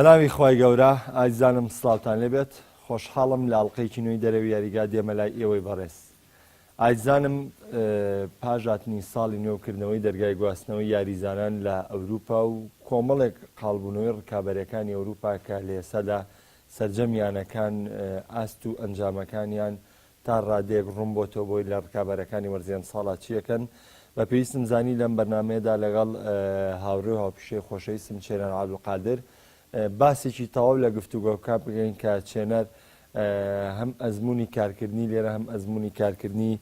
بەناوی خی گەورە ئایزانم سلااوان لێبێت خۆشحاڵم لە ئەڵلقەیەکی نوێی دەرەوی یاریگا دێمە لای ئێوەی بەڕێز. ئایزانم پاژاتنی ساڵی نوێکردنەوەی دەرگای گواستنەوەی یاریزانان لە ئەوروپا و کۆمەڵێک قاڵبوونەوەی ڕکابەرەکانی ئەوروپا کە لە ئێسادا سەرجەمیانەکان ئاست و ئەنجامەکانیان تا ڕادێک ڕوون بۆتەوە بۆی لە ڕکابەرەکانی وەرزیان ساڵات چیەکەن بە پێویستم زانی لەم بەرنمەیەدا لەگەڵ هاوڕێ و هاوپیشەی خۆشەویستم چێران عەبدولقادر باسێکی تەواو لە گفتوگۆکە بگەین کە چێنەر هەم ئەزمموی کارکردنی لێرە هەم ئەزمموی کارکردنی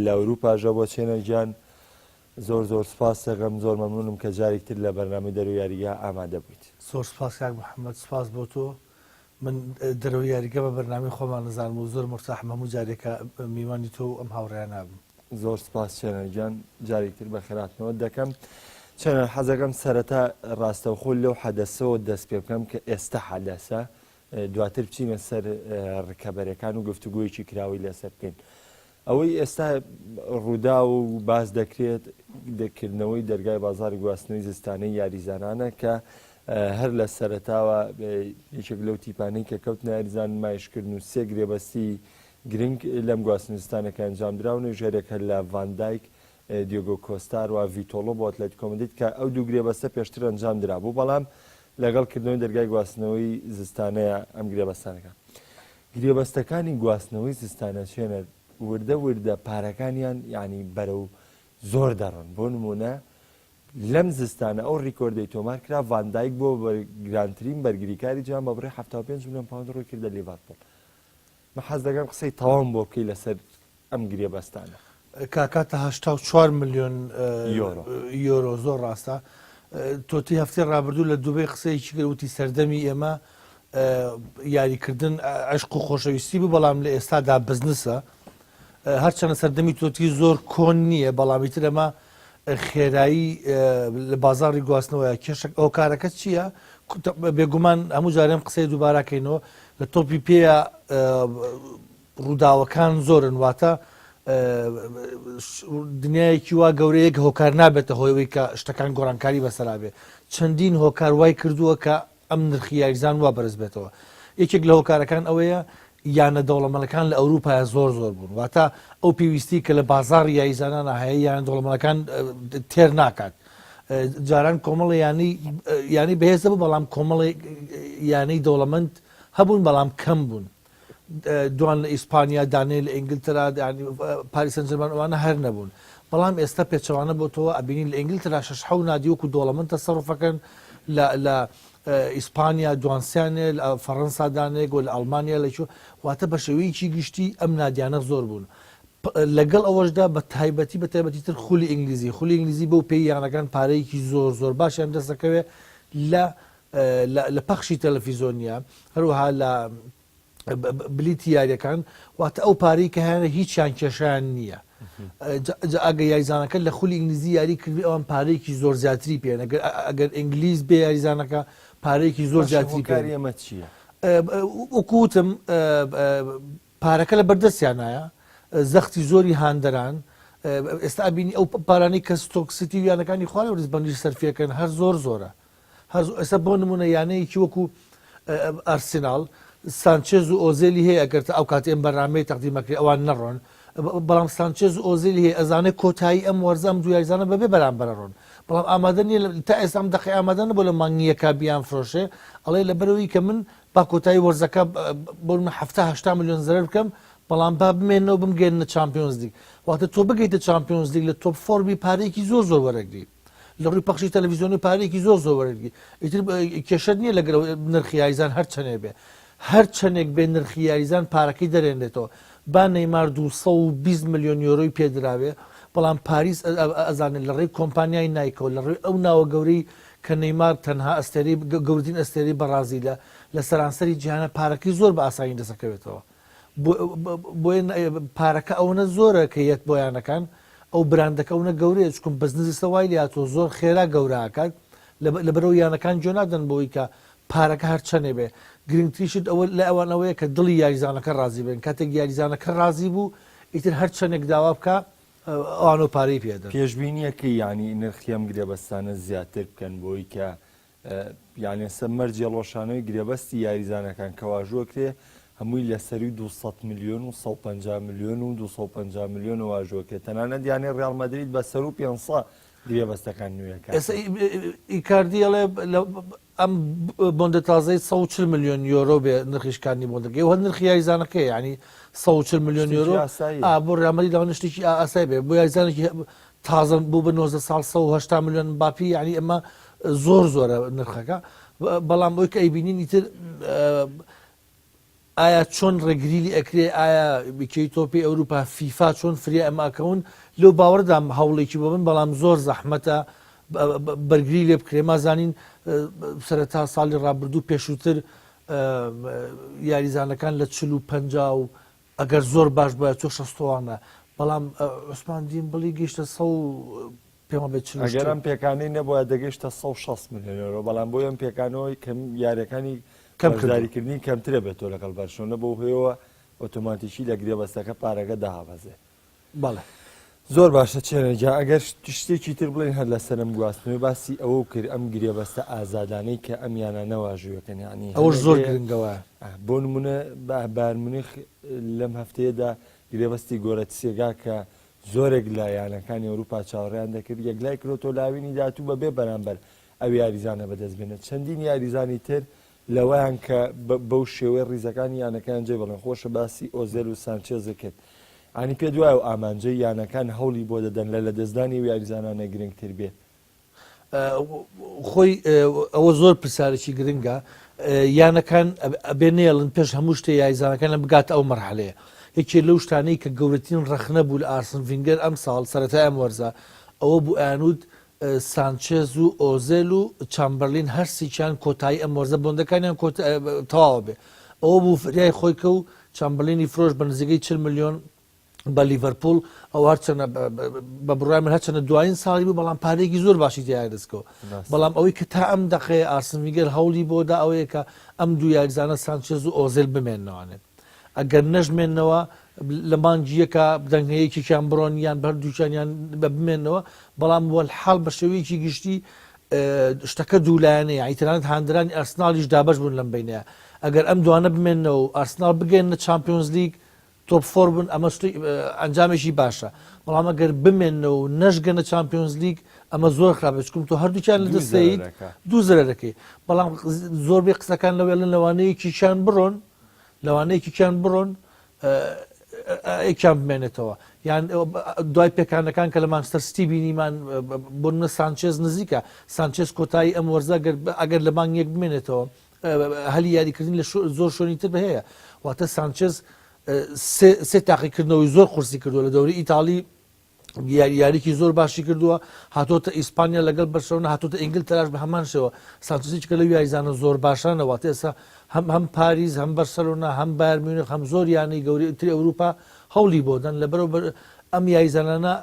لە ئەوروپاژە بۆ چێنەر گیان زۆر زۆر سپاس دەکەم زۆر مەمنونم کە جارێکتر لە بەرنامەی دەرەوەی یاریگا ئامادە بوویت. زۆر سپاس کاک محەممەد سپاس بۆ تۆ من دەرەوەی یاریگە بە بەرنامی خۆمان نزانم و زۆر مرتاحم هەموو جارێکە میوانی تۆ ئەم هاوڕێیان نابم. زۆر سپاس چێنەرجان جارێکتر بە خێراتنەوە دەکەم. چەنە حەزەکەم سەرەتا ڕاستەوخۆ لەو حەدەسەوە دەست پێ بکەم کە ئێستا حەدەسە دواتر بچینە سەر ڕکەبەرەکان و گفتوگویەکی کراوی لەسەر بکەین. ئەوەی ئێستا ڕوودا و باز دەکرێت دەکردنەوەی دەرگای بازاری گواستنەوەی زستانەی یاریزانانە کە هەر لە سەرەتاوە یەکێک لەو تیپانەی کە کەوت یاریزان مایشکردن و سێ گرێبەستی گرنگ لەم گواستنستانەکە ئەنجام دراون ژێرێک هەر لە ڤاندایک دیۆگۆ کۆستار و ڤیتۆڵۆ بۆ ئەتلێتیکۆ مەدرید کە ئەو دوو گرێبەستە پێشتر ئەنجام درابوو بەڵام لەگەڵکردنەوەی دەرگای گواستنەوەی زستانەیە ئەم گرێبەستانەکە گرێبەستەکانی گواستنەوەی زستانە چێنە وردە وردە پارەکانیان ینی بەرەو زۆر دەڕن بۆ نمونە لەم زستانە ئەو ڕیکۆردەی تۆمار کرا ڤاندایک بۆ گرانترین بەرگریکاری جیان بە بڕێ 75 میلیۆن پاوند ڕووی کردە لیڤەرپۆڵ. من حەز دەکەم قسەی تەواو بۆ بکەی لەسەر ئەم گرێبەستانە. کاکاتە 84 میلیۆن یۆرۆ زۆر ڕاستە. تۆتی هەفتەی ڕابردوو لە دووبەی قسەیەکی کردوتی سەردەمی ئێمە یاریکردن عشق و خۆشەویستی بوو بەڵام لە ئێستادا بزنسە هەرچەندە سەردەمی تۆتی زۆر کۆن نییە بەڵامیتر ئەمە خێرایی لە بازاڕی گواستنەوەی کێشک ئەو کارەکە چییە؟ بێگومان هەموو جارێم قسەی دووباراکەینەوە لە تۆپی پێە ڕووداوەکان زۆرن واتە دنیایەکی وا گەورەیەک هۆکار نابێتە هۆیەوەی کە شتەکان گۆڕانکاری بەسەرابێ چەندین هۆکار وای کردووە کە ئەم نرخی یاریزان وا بەرز بێتەوە. یەکێک لە هۆکارەکان ئەوەیە یانە دەوڵەمەندەکان لە ئەوروپای زۆر زۆر بوون واتە ئەو پێویستی کە لە بازاڕی یاریزانانە هەیە یان دەوڵەمەندەکان تێر ناکات. جاران کۆمەڵی ینی بەهێزە بوو بەڵام کۆمەڵی یانەی دەوڵەمەند هەبوون بەڵام کەم بوون. دوان لە ئیسپانیا دانێ لە ئینگلترا پاریس سەن ژەرمان ئەوانە هەر نەبوون بەڵام ئێستا پێچەوانە بۆتەوە ئەبینین لە ئینگلترا 6 نادی وەکو دۆڵەمەند تەسەڕوفەکەن لە ئیسپانیا دوانسیانێ لە فەڕەنسا دانێک و لە ئەڵمانیا لەچوو واتە بە شێوەیەکی گشتی ئەم نادیانە زۆر بوون. لەگەڵ ئەوەشدا بە تایبەتی تر خولی ئینگلیزی بەو پێی یانەکان پارەیەکی زۆر زۆر باشیان دەستەکەوێت لە پەخشی تەلەڤیزۆنیا هەروەها لە بلیتی یاریەکان واتە ئەو پارەی کە هەیە هیچیان کێشیان نییە. ئەگە یاریزانەکە لە خولی ئینگلیزی یاری کردی ئەوان پارەیەکی زۆر زیاتری پێن ئەگەر ئینگلیز بێ یاریزانەکە پارەیەکی زۆر زیاتری پێمە چییە؟ وەکوتم پارەکە لە بەردەستیانایە زەختی زۆری هاندەران ئێستا بینی ئەو پارانەی کە ستۆکسیتی یانەکانی خوارێ ڕزبەندی سەرفیەکەن هەر زۆر زۆرە ئێستا بۆ نمونە یانەیەکی وەکو ئەرسیناڵ سانچێز و ئۆزێلی هەیە ئەگەر ئەو کاتی ئەم بەرنامەی تەقدیمەکرێ ئەوان نەڕۆن بەڵام سانچێز و ئۆزێلی هەیە ئەزانێت کۆتایی ئەم وەرزە ئەم دوو یاریزانە بەبێ بەرامبەر ڕۆن بەڵام ئامادە نیە تا ئێستا ئەم دەقی ئامادە نەبوو لە مانگیەکە بیان فرۆشێ ئەڵێ لەبەرەوەی کە من با کۆتایی وەرزەکە بۆ من 70 میلیۆن زەرەر بکەم بەڵام با بمێنەوە بمگەێنە چامپیۆنز لیگ واتە تۆ بگەیتە چامپیۆنز لیگ لە تۆپ فۆرمی پارەیەکی زۆر زۆر وەرەگری لە ڕووی پەخشی تەلەڤیزیۆنی پارەیەکی زۆر زۆر وەرەگری ئیتر کێشە نییە لەگەڵ نرخی یاریزان هەر چەندێ بێ هەر چەندێک بێ نرخی یاریزان پارەکەی دەرێنێتەوە با نەیمار 220 میلیۆن یۆرۆی پێدراوێ بەڵام پاریس ئەزانێت لە ڕێی کۆمپانیای نایکەوە لە ڕێی ئەو ناوە گەورەی کە نەیمار تەنها ئەستێری گەورەترین ئەستێری بەڕازی لە سەرانسەری جیهانە پارەکەی زۆر بە ئاسایی دەسەکەوێتەوە بۆیە پارەکە ئەوەنە زۆرە کە یەت بۆیانەکان ئەو براندەکە ئەوەنە گەورەیە چکم بزنسی سەوای لاتۆ زۆر خێرا گەوراکات لەبەرەوە یانەکان جۆ نادەن بۆی کە پارەکە هەر چەندێ بێ گرنگتریشت ئەوە لە ئەوانەوەیە کە دڵی یاریزانەکە ڕازی بن کاتێک یاریزانەکە ڕازی بوو ئیتر هەر چەندێک داوا بکە ئەوانە پارەی پێدەن. پێشبینیەکە ینی نرخی ئەم گرێبەستانە زیاتر بکەن بۆی کە یعنی سەمەرجێ ڕۆژانەوەی گرێبەستی یاریزانەکان کەواژوەکرێ هەمووی لە سەری 200 میلیۆن و 150 میلیۆن و 250 میلیۆن واژۆکێت تەنانەت یانێ ڕیال مەدرید بە سەر و 500 گرێبەستەکان نوێیەکە ئێستا ئیکاردیڵێ ئەم بۆندە تازای 140 میلیۆن یۆرۆ بێ نرخیشکانی بۆندەکەی و هە نرخی یاریزانەکەی ینی 140 میلیۆن یۆرۆ بۆ ڕامەری داوە شتێکی ئاسای بێ بۆ یاریزانێکی تازە بوو بە 90 ساڵ 180 میلیۆن باپی ینی ئەمە زۆرە نرخەکە بەڵام بۆی کە ئەیبینین ئیتر ئایا چۆن ڕێگریلی ئەکرێ ئایا بکەی تۆپی ئەوروپا فیفا چۆن فرێ ئەماکەون لەو باوەڕدام هەوڵێکی بۆ من بەڵام زۆر زەحمەتە بەرگری لێ بکرێ مازانین سەرەتا ساڵی ڕابردوو پێشووتر یاریزانەکان لە 40 و ئەگەر زۆر باش بە 60وانە بەڵام عوسمان دیمبڵی گەیشتە 100 پێمە بێت ئەگەر ئەم پێکانەی نەبووە دەگەیشتە 160 میلیۆن یۆرۆ بەڵام بۆ ئەم پێکانەوەی کەم یاریەکانی کەمکردنی کەمترە بێتەوە لەگەڵ بەرشۆنە بۆ هێەوە ئۆتۆماتیکی لە گرێبەستەکە پارەکە داهابەزێ بەڵێ زۆر باشە چێنەجا ئەگەر شتێکی تر بڵێن هەر لە سەرم گواستنەوەی باسی ئەوە کرد ئەم گرێبەستە ئازادانەی کە ئەم یانە نەواژووەکەن ینی ئەوە زۆر گرنگەوە بۆ نمونە بارمونیخ لەم هەفتەیەدا گرێبەستی گۆرە سێگا کە زۆرێک لە یانەکانی ئەوروپا چاوەڕیان دەکرد یەکلای کرۆتۆ لاوینی داتوو بە بێ بەرامبەر ئەو یاریزانە بەدەست بێنێت چەندین یاریزانی تر لەوەیان کە بەو شێوەیە ڕیزەکانی یانەکان جێ بڵێن خۆشە باسی ئۆزێل و سانچێزە کرد ئانی پێ دوای و ئامانجەی یانەکان هەوڵی بۆ دەدەن لە دەستدانی و یاریزانانە گرنگتر بێت خۆی ئەوە زۆر پرسیارێکی گرنگە یانەکان بێنێڵن پێش هەموو شتێ یاریزانەکان لە بگات ئەو مەرحەلەیە یەکێ لەو شتانەی کە گەورەترین ڕەخنە بوو لە ئارسن ڤینگەر ئەم ساڵ سەرەتای ئەم وەرزە ئەوە بوو ئەیانود سانچێز و ئۆزێل و چامبەرلین هەرسییان کۆتایی ئەم وەرزە بۆندەکانیان تەواوە بێ ئەوە بوو فریای خۆی کە و چامبەرلینی فرۆش بە نزیکەی 40 میلیۆن بە لیڤەرپۆل ئەو هەرچەنە بە بڕای من هەرچەنە دوایین ساڵی بوو بەڵام پارێکی زۆر باشی تیای دەستکەوە بەڵام ئەوەی کە تا ئەم دەقەیە ئارسن ڤینگەر هەوڵی بۆدا ئەوەیە کە ئەم دوو یاریزانە سانچێز و ئۆزێل بمێننەوەوانێت ئەگەر نەژمێنەوە لە مانجیەکە دەنگەیەکیان بڕۆن یان بەردووچانیان بە بمێنەوە بەڵام وەحاڵ بە شێوەیەکی گشتی شتەکە دوولایەنەیە ئیترانت هاندرانی ئەرسناڵیش دابش بوون لەم بینەیە ئەگەر ئەم دوانە بمێنەوە و ئەرسناڵ بگەێنە چامپیۆنز لیگ تۆپ فۆر بوون ئەمە ئەنجامێکی باشە بەڵام ئەگەر بمێنەوە و نەشگەنە چامپیۆنز لیگ ئەمە زۆر خراپە چکم تۆ هەردووچیان لە دەستەیت دوو زرە دەکەی بەڵام زۆربەی قسەکان لەوێ لە لەوانەیەکیان بڕۆن لەوانەیەکیان بڕۆن ئەیکیان بمێنێتەوە یان دوای پێکانەکان کە لە مانچستەر سیتی بینیمان بۆنە سانچێز نزیکە سانچێز کۆتایی ئەم وەرزە ئەگەر لە مانگ یەک بمێنێتەوە هەلی یاریکردن لە زۆر شوێنی تر بەهەیە واتە سانچێز سێ تاقیکردنەوەی زۆر قورسی کردووە لە دەوری ئیتالی یاریکی زۆر باشی کردووە هاتۆتە ئیسپانیا لەگەڵ بەرشەوە هاتۆتە ئینگلتەراش بە هەمان شێوە سانچێزی کە لەو یاریزانە زۆر باشانە واتە ئێستا هەم پاریس هەم بەرسەلۆنا هەم بایر میونخ هەم زۆر یانەی گەورەتری ئەوروپا هەوڵی بۆدەن لەبەرەوە ئەم یاریزانانە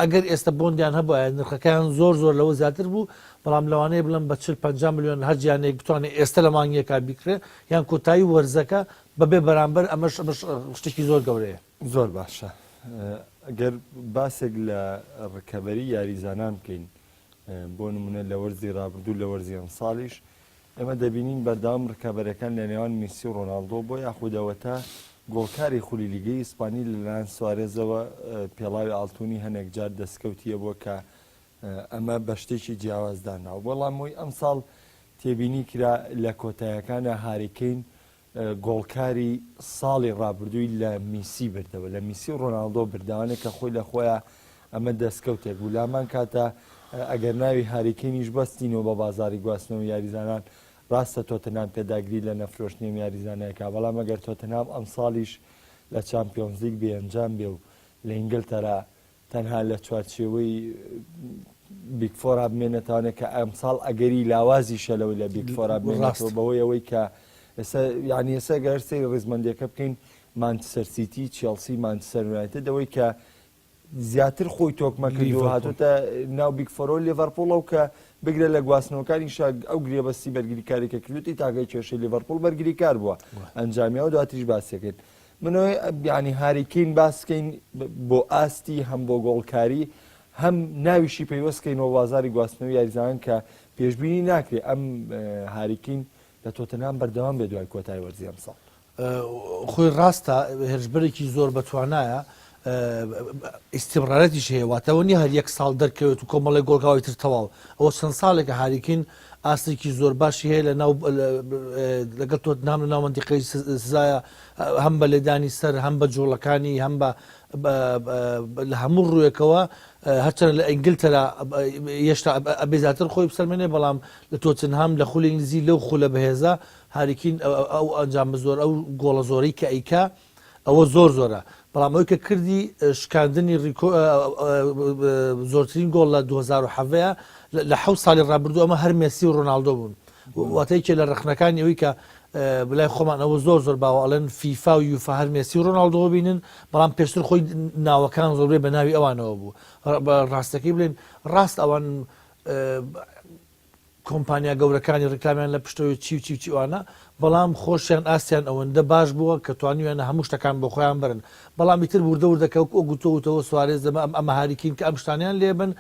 ئەگەر ئێستا بۆندیان هەبووە نرخەکان زۆر لەوە زیاتر بوو بەڵام لەوانەیە بڵم بە 40-50 میلیۆن هەرجیانێک بتوانێت ئێستا لە مانگیەکە بیکرێ یان کۆتایی وەرزەکە بەبێ بەرامبەر ئەمەش شتێکی زۆر گەورەیە زۆر باشە ئەگەر باسێک لە ڕکەبەری یاریزانان بکەین بۆ نمونە لە وەرزی ڕابردوو لە وەرزیان ساڵیش ئێمە دەبینین بەردەوام ڕکەبەرەکان لە نێوان میسی و ڕۆناڵدۆ بۆ یاخودەوەتە گۆڵکاری خولی لیگەی ئیسپانی لەلایەن سوارێزەوە پێڵاوی ئاڵتونی هەنێک جار دەستکەوتیە بۆ کە ئەمە بە شتێکی جیاوازداناوە بەڵامەوەی ئەم ساڵ تێبینی کرا لە کۆتایەکانە هاریکەین گۆڵکاری ساڵی ڕابردووی لە میسی بردەوە لە میسی و ڕۆناڵدۆ بردەوانێک کە خۆی لە خۆیان ئەمە دەستکەوتێک بوو لامان کاتە ئەگەر ناوی هاریکەینیش بەستینەوە بە بازاری گواستنەوە یاریزانان ڕاستە تۆتەنام پێداگری لە نەفرۆشتنی یاریزانەیەکە بەڵام ئەگەر تۆتەنام ئەم ساڵیش لە چامپیۆنز لیگ بێنجام بێ و لە ئینگلتەرا تەنها لە چوارچێوەی بیگ فۆرا بمێنێتوانێت کە ئەم ساڵ ئەگەری لاوازی شەلەوەی لە بیگ فۆرا بمێنێتەوە بەوەی ئەوەی کە یعنی ئێستا گەرسەی ڕێزمەندیەکە بکەین مانچستەر سیتی چێلسی مانچستەر یونایتد دەوەی کە زیاتر خۆی تۆکمەکردو هاتوتە ناو بیگ فۆرۆ لیڤەرپۆڵەوە کە بگرە لە گواستنەوەکانی شاگ ئەو گرێبەستی بەرگریکارێکە کردوتی تاگەی کێشەی لیڤەرپۆڵ بەرگریکار بووە ئەنجامیەوە دواتریش باسیەکەین منەوەی ینی هاریکەین باسکەین بۆ ئاستی هەم بۆ گۆڵکاری هەم ناویشی پەیوەستکەینەوە بازاری گواستنەوەی یاریزانان کە پێشببینی ناکرێت ئەم هاریکین لە تۆتەنهام بەردەوام بێ دوای کۆتایی وەرزی ئەم ساڵ. خۆی ڕاستە هێرشبەرێکی زۆر بەتوانایە ئیسیمڕارەتیش هەیە واتەوە نی هەر یەک ساڵ دەرکەوێت و کۆمەڵی گۆڵکاوی تر تەواو ئەوە چەند ساڵێکە هاریکین ئاستێکی زۆر باشی هەیە لەگەڵ تۆتەنهام لە ناو مەنتیقەی سزایە هەم بە لێدانی سەر هەم بە جوڵەکانی هەم لە هەموو ڕوویەکەوە هەرچەند لە ئەنگلتەرا هێشتا ئەبێزاتر خۆی بسەلمێنێ بەڵام لە تۆتەنهام لە خولی ئینگلیزی لەو خولە بەهێزە هاریکین ئەو ئەنجامە زۆر ئەو گۆڵە زۆرەی کە ئەیکا ئەوە زۆر زۆرە بەڵام ئەوی کە کردی شکاندنی زۆرترین گۆڵ لە 2007 لە حەوت ساڵی ڕابردوو ئەمە هەر مێسی و ڕۆناڵدۆ بوون واتەیەکێ لە ڕخنەکانی ئەوەی کە بلای خۆمان ئەوە زۆر زۆر باوە ئەڵێن فیفا و یوفا هەر مێسی و ڕۆناڵدۆ بینن بەڵام پێشتر خۆی ناوەکان زۆربەی بە ناوی ئەوانەوە بوو ڕاستەکەی بڵێن ڕاست ئەوان کۆمپانیا گەورەکانی ڕکلامیان لە پشتەوەی چی وانە بەڵام خۆشیان ئاسیان ئەوەندە باش بووە کە توانیویانە هەموو شتەکان بۆ خۆیان برن بەڵام ئیتر وردەوردەکە گوتۆوتەوە سوارێز ئەمە هاریکین کە ئەم شتانیان لێبن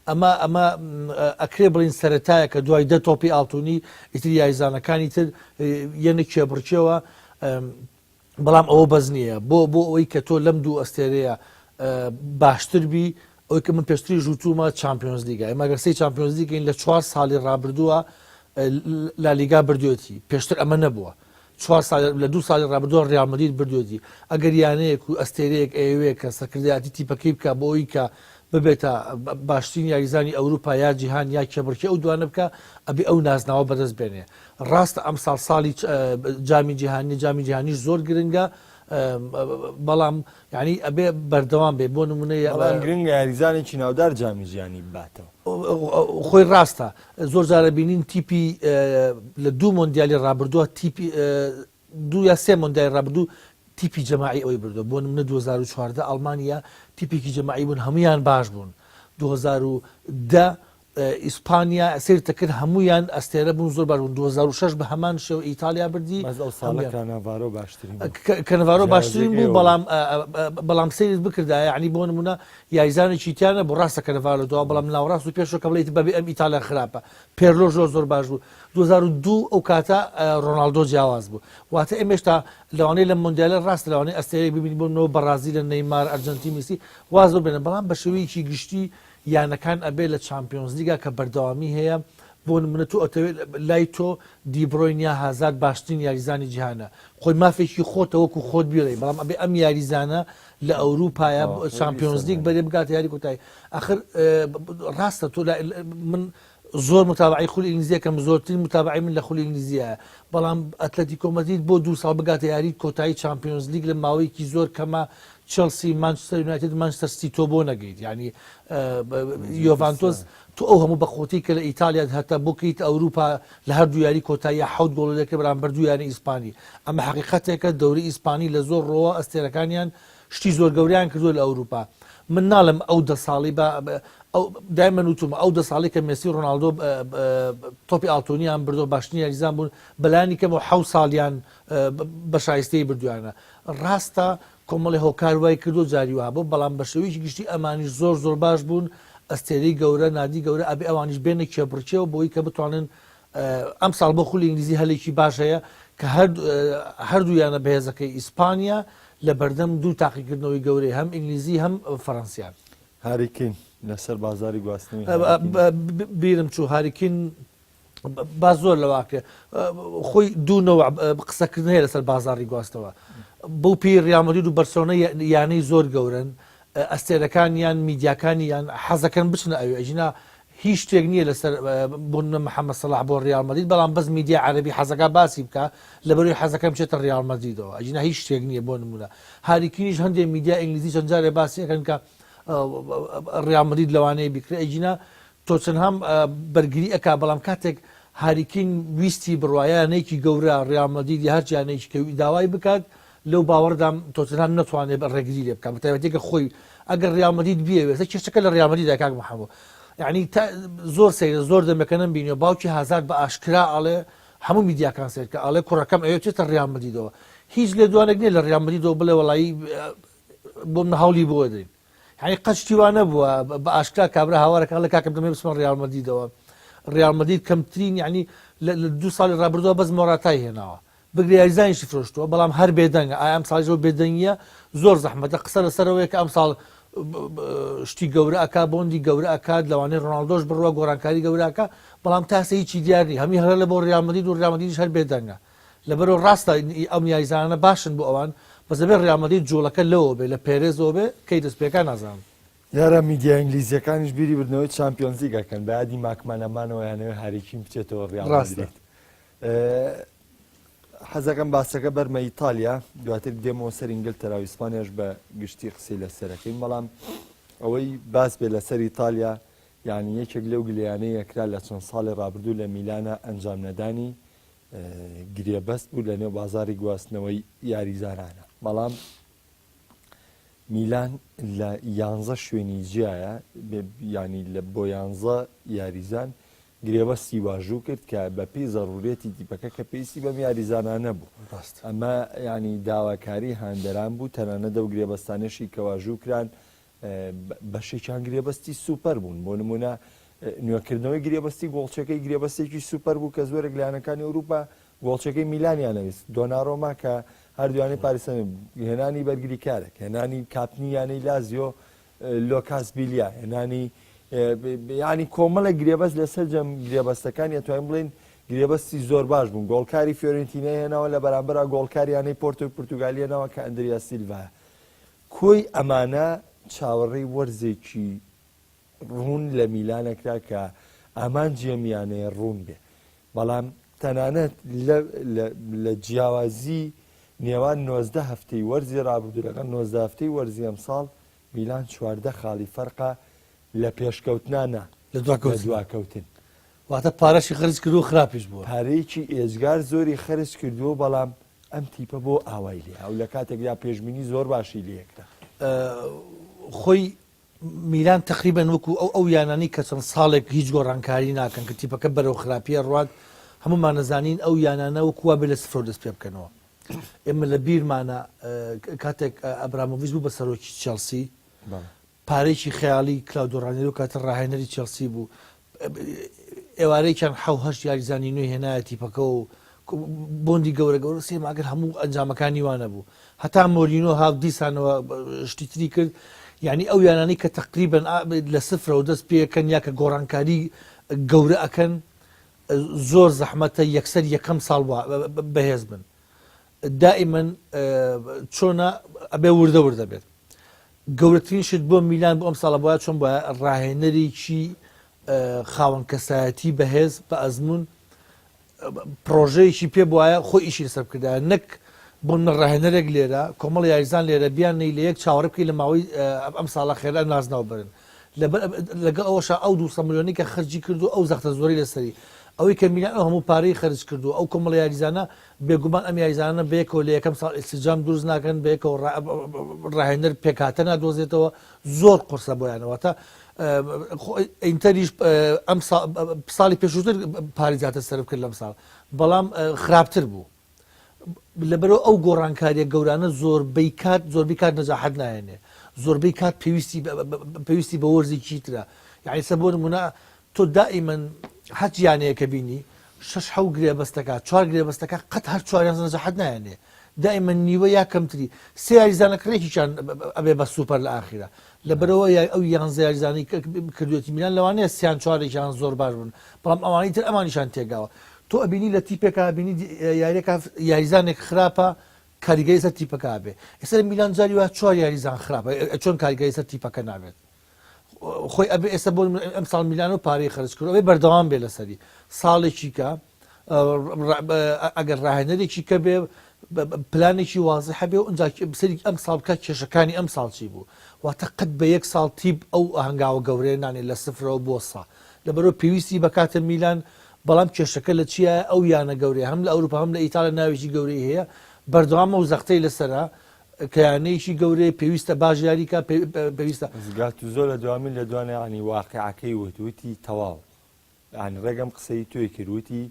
ئەمە ئەکرێ بڵین سەرەتایە کە دوای دە تۆپی ئاڵتونی ئیتر یاریزانەکانی تر یەنە کێبڕچێەوە بەڵام ئەوە بەز نییە بۆ ئەوەی کە تۆ لەم دوو ئەستێرەیە باشتربی ئەوەی کە من پێشتری ژووتومە چامپیۆنز لیگا ئێمە گەرسەی چامپیۆنز لیگەین لە 4 ساڵی ڕابردووە لالیگا بردوێتی پێشتر ئەمە نەبووە 4 لە 2 ساڵی ڕابردووە ڕیال مەدرید بردوێتی ئەگەر یانەیەک و ئەستێرەیەک ئەوەیە کە سەرکردایەتی تیپەکەی بکە بۆ ئەوی کە ببێتە باشترین یاریزانی ئەوروپا یا جیهان یا کێبڕکێ ئەو دوانە بکە ئەبێ ئەو نازناوە بەدەست بێنێ ڕاستە ئەم ساڵی جامی جیهانیش زۆر گرنگە بەڵام ینی ئەبێ بەردەوام بێ بۆ نمونەیە گرنگە یاریزانێکی ناودار جامی ژیانی باتەوە خۆی ڕاستە زۆر جارە بینین تیپی لە 2 مۆندیالی ڕابردووە تیپی 2 یا 3 مۆندیالی ڕابردوو تیپی جەماعی ئەوەی بردو بۆ نمونە 2014 ئەڵمانیا تیپێکی جەماعی بوون هەمویان باش بوون 2010 ئیسپانیا سیرتەکرد هەمویان ئەستێرە بوون زۆر باش بوون 2006 بە هەمان شێو ئیتالیا بردی کەنەڤارۆ باشترین بوو بەڵام سیرت بکردایە عنی بۆ نمونە یاریزانێکی تیانە بۆ ڕاستە کەنەڤارۆ دووە بەڵام ناوەڕاست و پێشەوە کە بڵێیت بەبێ ئەم ئیتالیا خراپە پێرلۆ زۆر باش بوو 2002 ئەو کاتە ڕۆناڵدۆ جیاواز بوو واتە ئێمێشتا لەوانەیە لە مۆندیالە ڕاست لەوانەیە ئەستێرەی ببینی بۆنەوە بەرازیل لە نەیمار ئەرجەنتین میسی واز زۆر بێنن بەڵام بە شێوەیەکی گشتی یانەکان ئەبێ لە چامپیۆنز لیگا کە بەردەوامی هەیە بۆ نمونە تۆ ئەتەوێت لای تۆ دیبڕۆینیا هازار باشترین یاریزانی جیهانە خۆی مافێکی خۆتەوەکو خۆت بیڵێ بەڵام ئەبێ ئەم یاریزانە لە ئەوروپایە چامپیۆنز لیگ بەرێ بگاتە یاری کۆتایی ئاخر ڕاستە تۆ من زۆر متابعی خولی ئینگلیزیەکەم زۆرترین متابعی من لە خولی ئینگلیزیە بەڵام ئەتلەتیکۆ مەدرید بۆ 2 ساڵ بگاتە یاری کۆتایی چامپیۆنز لیگ لە ماوەیەکی زۆر کەمە چلسی مانچستەر یونایتد مانچستەر سیتی تۆ بۆ نەگەیت ینی یۆڤانتۆز تۆ ئەو هەموو بەخۆتی کە لە ئیتالیا هەتا بۆکەیت ئەوروپا لە هەردوو یاری کۆتایی 7 گۆڵ دەکرد بەرامبەر دوو یاری ئیسپانی ئەمە حقیقەتێکە دەوری ئیسپانی لە زۆر ڕۆوە ئەستێرەکانیان شتی زۆر گەوریان کردووە لە ئەوروپا من ناڵم ئەو 10 ساڵی دایمە نووتمە ئەو 10 ساڵی کە مێسی ڕۆناڵدۆ تۆپی ئاڵتۆنیان بردو باشترین یاریزان بوون بەلایانی کەمەوە 7 ساڵیان بە شایستەی بردویانە ڕاستە کۆمەڵی هۆکار وای کردو جاری وابوو بەڵام بە شێوەیەکی گشتی ئەمانیش زۆر باش بوون ئەستێرەی گەورە نادی گەورە ئەبێ ئەوانیش بێنە کێبڕچێەوە بۆی کە بتوانن ئەم ساڵ بۆ خولی ئینگلیزی هەلێکی باش هەیە کە هەردوویانە بەهێزەکەی ئیسپانیا لە بەردەم دوو تاقیکردنەوەی گەورەی هەم ئینگلیزی هەم فەڕەنسیان هاریکین لەسەر بازاری گواستنی بیرم چوو هاریکین با زۆر لەواکە خۆی دوونەوە قسەکردن هەیە لەسەر بازاری گواستەوە بۆ پێی ڕیال مەدرید و بەرسەلۆنە یانەی زۆر گەورن ئەستێرەکانیان میدیاکانی یان حەزەکەن بچنە ئەوێ ئەژینا هیچ شتێک نییە لەسەر بوون محەممەد سەلاح بۆ ڕیال مەدرید بەڵام بەس میدیا عەرەبی حەزەکە باسی بکە لەبەرەوەی حەزەکەم بچێتە ڕیال مەدریدەوە ئەژینا هیچ شتێک نییە بۆ نمونە هاریکینیش هەندێک میدیا ئینگلیزی چەند جارێ باسی ئەەکەن کە ڕیال مەدرید لەوانەیە بیکرێ ئەژینا تۆ چەند هەم بەرگری ئەکا بەڵام کاتێک هاریکین ویستی بڕواایانەیەکی گەورە ڕیال مەدرید یا هەر جانەیەکی کە داوای بکات لەو باوەڕدام تۆتەنهام ناتوانێت بە ڕێگری لێ بکات بەتایبەتێکە خۆی ئەگەر ڕیال مەدرید بیەوێت کێشەکە لە ڕیال مەدریدا کاک محەموو یعنی زۆر سەیرە زۆر دەمەکەنم بینیەوە باوکی هازار بە ئاشکرا ئاڵێ هەموو میدیاکان سێرکە ئاڵێ کوڕەکەم ئەوێ چێتە ڕیال مەدریدەوە هیچ لێ دوانێک نییە لە ڕیال مەدریدەوە بڵێ وەڵایی بۆم هەوڵی بۆ دەین یعنی قەچتیوان نەبووە بە ئاشکرا کابرا هاوارەکان لە کاکەم دەمێ بچمە ڕیال مەدریدەوە ڕیال مەدرید کەمترین یعنی لە 2 ساڵی ڕابردووە بەس مۆراتای هێناوە بگرێ یاریزانیشی فرۆشتووە بەڵام هەر بێدەنگە ئایا ئەم ساڵیەوە بێدەنگیە زۆر زەحمەتە قسە لەسەرەوەی کە ئەم ساڵ شتی گەورە ئەکا بۆندی گەورە ئەکات لەوانەیە ڕۆناڵدۆش بڕوە گۆڕانکاری گەورەکە بەڵام تاسە هیچی دیاری هەمی هەر لە بۆ ڕیال مەدرید و ڕیال مەدریدیش هەر بێدەنگە لەبەرەوە ڕاستە ئەم یاریزانانە باشن بۆ ئەوان بەس دەبێت ڕیال مەدرید جوڵەکە لەوە بێ لە پێرێزەوە بێ کەی دەستپێکان نازانم یارە میدیا ئینگلیزیەکانیش بیری بردنەوەی چامپیۆنز لیگەکەن بە یادی ماکمانەمانەوە یانەوە هاریکین بچێتەوە ڕیال مەدرید حەزەکەم باسەکە بەرمە ئیتالیا دواتر دێمەوە سەر ئینگلتەرا و ئیسپانیاش بە گشتی قسەی لەسەرەکەین بەڵام ئەوەی باس بێ لەسەر ئیتالیا یعنی یەکێک لەو گلەیانەی یەکرا لە چەند ساڵی ڕابردوو لە میلانە ئەنجام نەدانی گرێبەست بوو لە نێو بازاری گواستنەوەی یاریزانانە بەڵام میلان لە 11 شوێنی جیایە ینی لە بۆ 11 یاریزان گرێبەستی واژوو کرد کە بە پێی زەڕورێتی تیپەکە کە پێویستی بەم یاریزانانە بوو ئەمە ینی داواکاری هاندەران بوو تەنانە دەو گرێبەستانێشی کە واژوو کران بەشێکیان گرێبەستی سوپەر بوون بۆ نمونە نوێکردنەوەی گرێبەستی گۆڵچەکەی گرێبەستێکی سوپەر بوو کە زۆرێک لایەنەکانی ئەوروپا گۆڵچەکەی میلانیانەویست دۆناڕۆما کە هەردووانی پاریسەن هێنانی بەرگری کارێک هێنانی کاپنییانەی لازیۆ لۆکاس بیلیا هێنانی ینی کۆمەڵە گرێبەست لەسەر جەم گرێبەستەکانی ئەتوانین بڵین گرێبەستی زۆر باش بوون گۆڵکاری فیۆرنتینە هێناوە لە بەرامبەر گۆڵکاریانەی پۆرتۆ پورتوگالیەنەوە کە ئەندریا سیلڤایە کۆی ئەمانە چاوەڕێی وەرزێکی ڕوون لە میلانەکرا کە ئامان جێمیانەیە ڕوون بێ بەڵام تەنانەت لە جیاوازی نێوان 90 هەفتەی وەرزی ڕابردوو لەگەڵ 90 هەفتەی وەرزی ئەمساڵ میلان 14 خاڵی فەرقە لە پێشکەوتنانە لە دواکەوتن واتە پارەشی خرج کردو و خراپیش بووە پارەیەکی ئێزگار زۆری خرج کردووە بەڵام ئەم تیپە بۆ ئاوای لێ ئەو لە کاتێکدا پێشبینی زۆر باشی لێکرا خۆی میلان تقریبان وەکو ئەو یانانی کە چەند ساڵێک هیچ گۆڕانکاری ناکەن کە تیپەکە بەرەو خراپیە ڕوات هەمومان نەزانین ئەو یانانە وەکووا بێ لە سفر دەست پێ بکەنەوە ئێمە لە بیرمانە کاتێک ئەبرامۆڤیچ بوو بە سەرۆکی چێلسی پارێکی خەیاڵی کلاودۆڕانێری و کاتە ڕاهێنەری چێلسی بوو ئێوارەیەکیان حەو یاریزانی نوێی هێنایە تیپەکە و بۆندی گەورە گەورە سێماگەر هەموو ئەنجامەکانی وانە بوو هەتا مۆرینۆ هاو دیسانەوە شتی تری کرد یعنی ئەو یانانی کە تقریبن لە سفرەوە دەست پێەکەن یا کە گۆڕانکاری گەورە ئەکەن زۆر زەحمەتە یەکسەر یەکەم ساڵ بەهێز بن دائیمەن چۆنە ئەبێ وردە وردە بێت گەورەترین شت بۆ میلان بۆ ئەم ساڵە بۆە چۆن بە ڕاهێنەرێکی خاوەن کەسایەتی بەهێز بە ئەزمون پرۆژەیەکی پێ بواە خۆی ئیشی لەسەر بکردایە نەک بۆ ڕاهێنەرێک لێرە کۆمەڵ یاریزان لێرە بیان نەی لە یەک چاوەڕ بکەی لە ماوەی ئەم ساڵە خێرا نازنەوە برن لەگەڵ ئەوەشە ئەو 200 ملیۆنی کە خرجی کردو ئەو زەختە زۆری لەسەری ئەوەی کە میلان ئەو هەموو پارەی خرج کردو ئەو کۆمەڵ یاریزانە بێگومان ئەم یاریزانە بەیەکەوە لە یەکەم ساڵ ئیسجام دروست ناکەن بەیەکەوە ڕاهێنەر پێکاتە نادۆزێتەوە زۆر قورسە بۆیانەوەتە ئینتەریش ئەم ساڵی پێشووتر پارێزاتە سەرف کرد لەم ساڵ بەڵام خراپتر بوو لەبەرەوە ئەو گۆڕانکاریە گەورانە زۆربەی کات نەجاحەت نایێنێ زۆربەی کات پێویستی بە وەرزێکی ترە یعنی سە بۆ نمونە تۆ دائیمەن حەج یانەیەکە بینی 6 گرێبەستەکە 4 گرێبەستەکە قەت هەر 4 نەجاحەت نایێنێ دائیمە نیوە یا کەمتری سێ یاریزانەکڕێکیان ئەبێ بە سوپەر لە ئاخیرە لەبەرەوە ئەو 11 یاریزانی کردوێتی میلان لەوانەیە سیان 4ێکیان زۆر باش بوون بەڵام ئەوانی تر ئەمانیشان تێگاوە تۆ ئەبینی لە تیپێکا بینی یاریزانێک خراپە کاریگەری سەر تیپەکە بێ ئێستا میلان جاری وایە 4 یاریزان خراپە چۆن کاریگەری سەر تیپەکە نابێت خۆی ئەبێ ئێستا بۆ ئەم ساڵ میلان و پارەی خرج کرد ئەبێ بەردەوام بێ لەسەری ساڵێکی کە ئەگەر ڕاهێنەرێکی کە بێ پلانێکی وازح هەبێ و ئەنجا بسەری ئەم ساڵ بکات کێشەکانی ئەم ساڵ چی بوو واتە قەت بە یەک ساڵ تیپ ئەو هەنگاوە گەورەیە نانێت لە سفرەوە بۆ سا لەبەرەوە پێویستی بەکاتە میلان بەڵام کێشەکە لە چیە ئەو یانە گەورەیە هەم لە ئەوروپا هەم لە ئیتالیا ناوێکی گەورەی هەیە بەردەوامە و زەختەی لەسەرە کەیانەیەکی گەورەی پێویستە باش یاریکە پێویستە زگات و زۆر لە دوامین لە دوانێ عنی واقعەکەی وتوتی تەواو عنی ڕێگەم قسەی توی کردوتی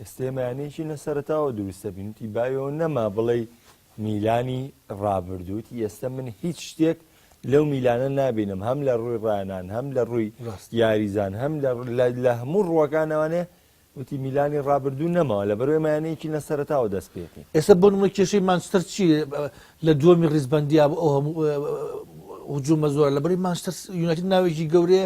ئێستێمەیانەیەکی لەسەرتاوە دروستە بینوتی بایەوە نەما بڵێ میلانی ڕابردووتی ئێستا من هیچ شتێک لەو میلانە نابینم هەم لە ڕووی ڕانان هەم لە ڕووی یاریزان هەم لە هەموو ڕووەکانەوانێ وتی میلانی ڕابردوو نەماوە لە بەروێ مایانەیەکی لە سەرەتاوە دەست پێێتی ئێستا بۆ نمونە کێشەی مانچستەر چی لە دووەمی ڕیزبەندیا ئەو هەموو هجوومە زۆر لە بەری مانچستەر یونایتد ناوێکی گەورەیە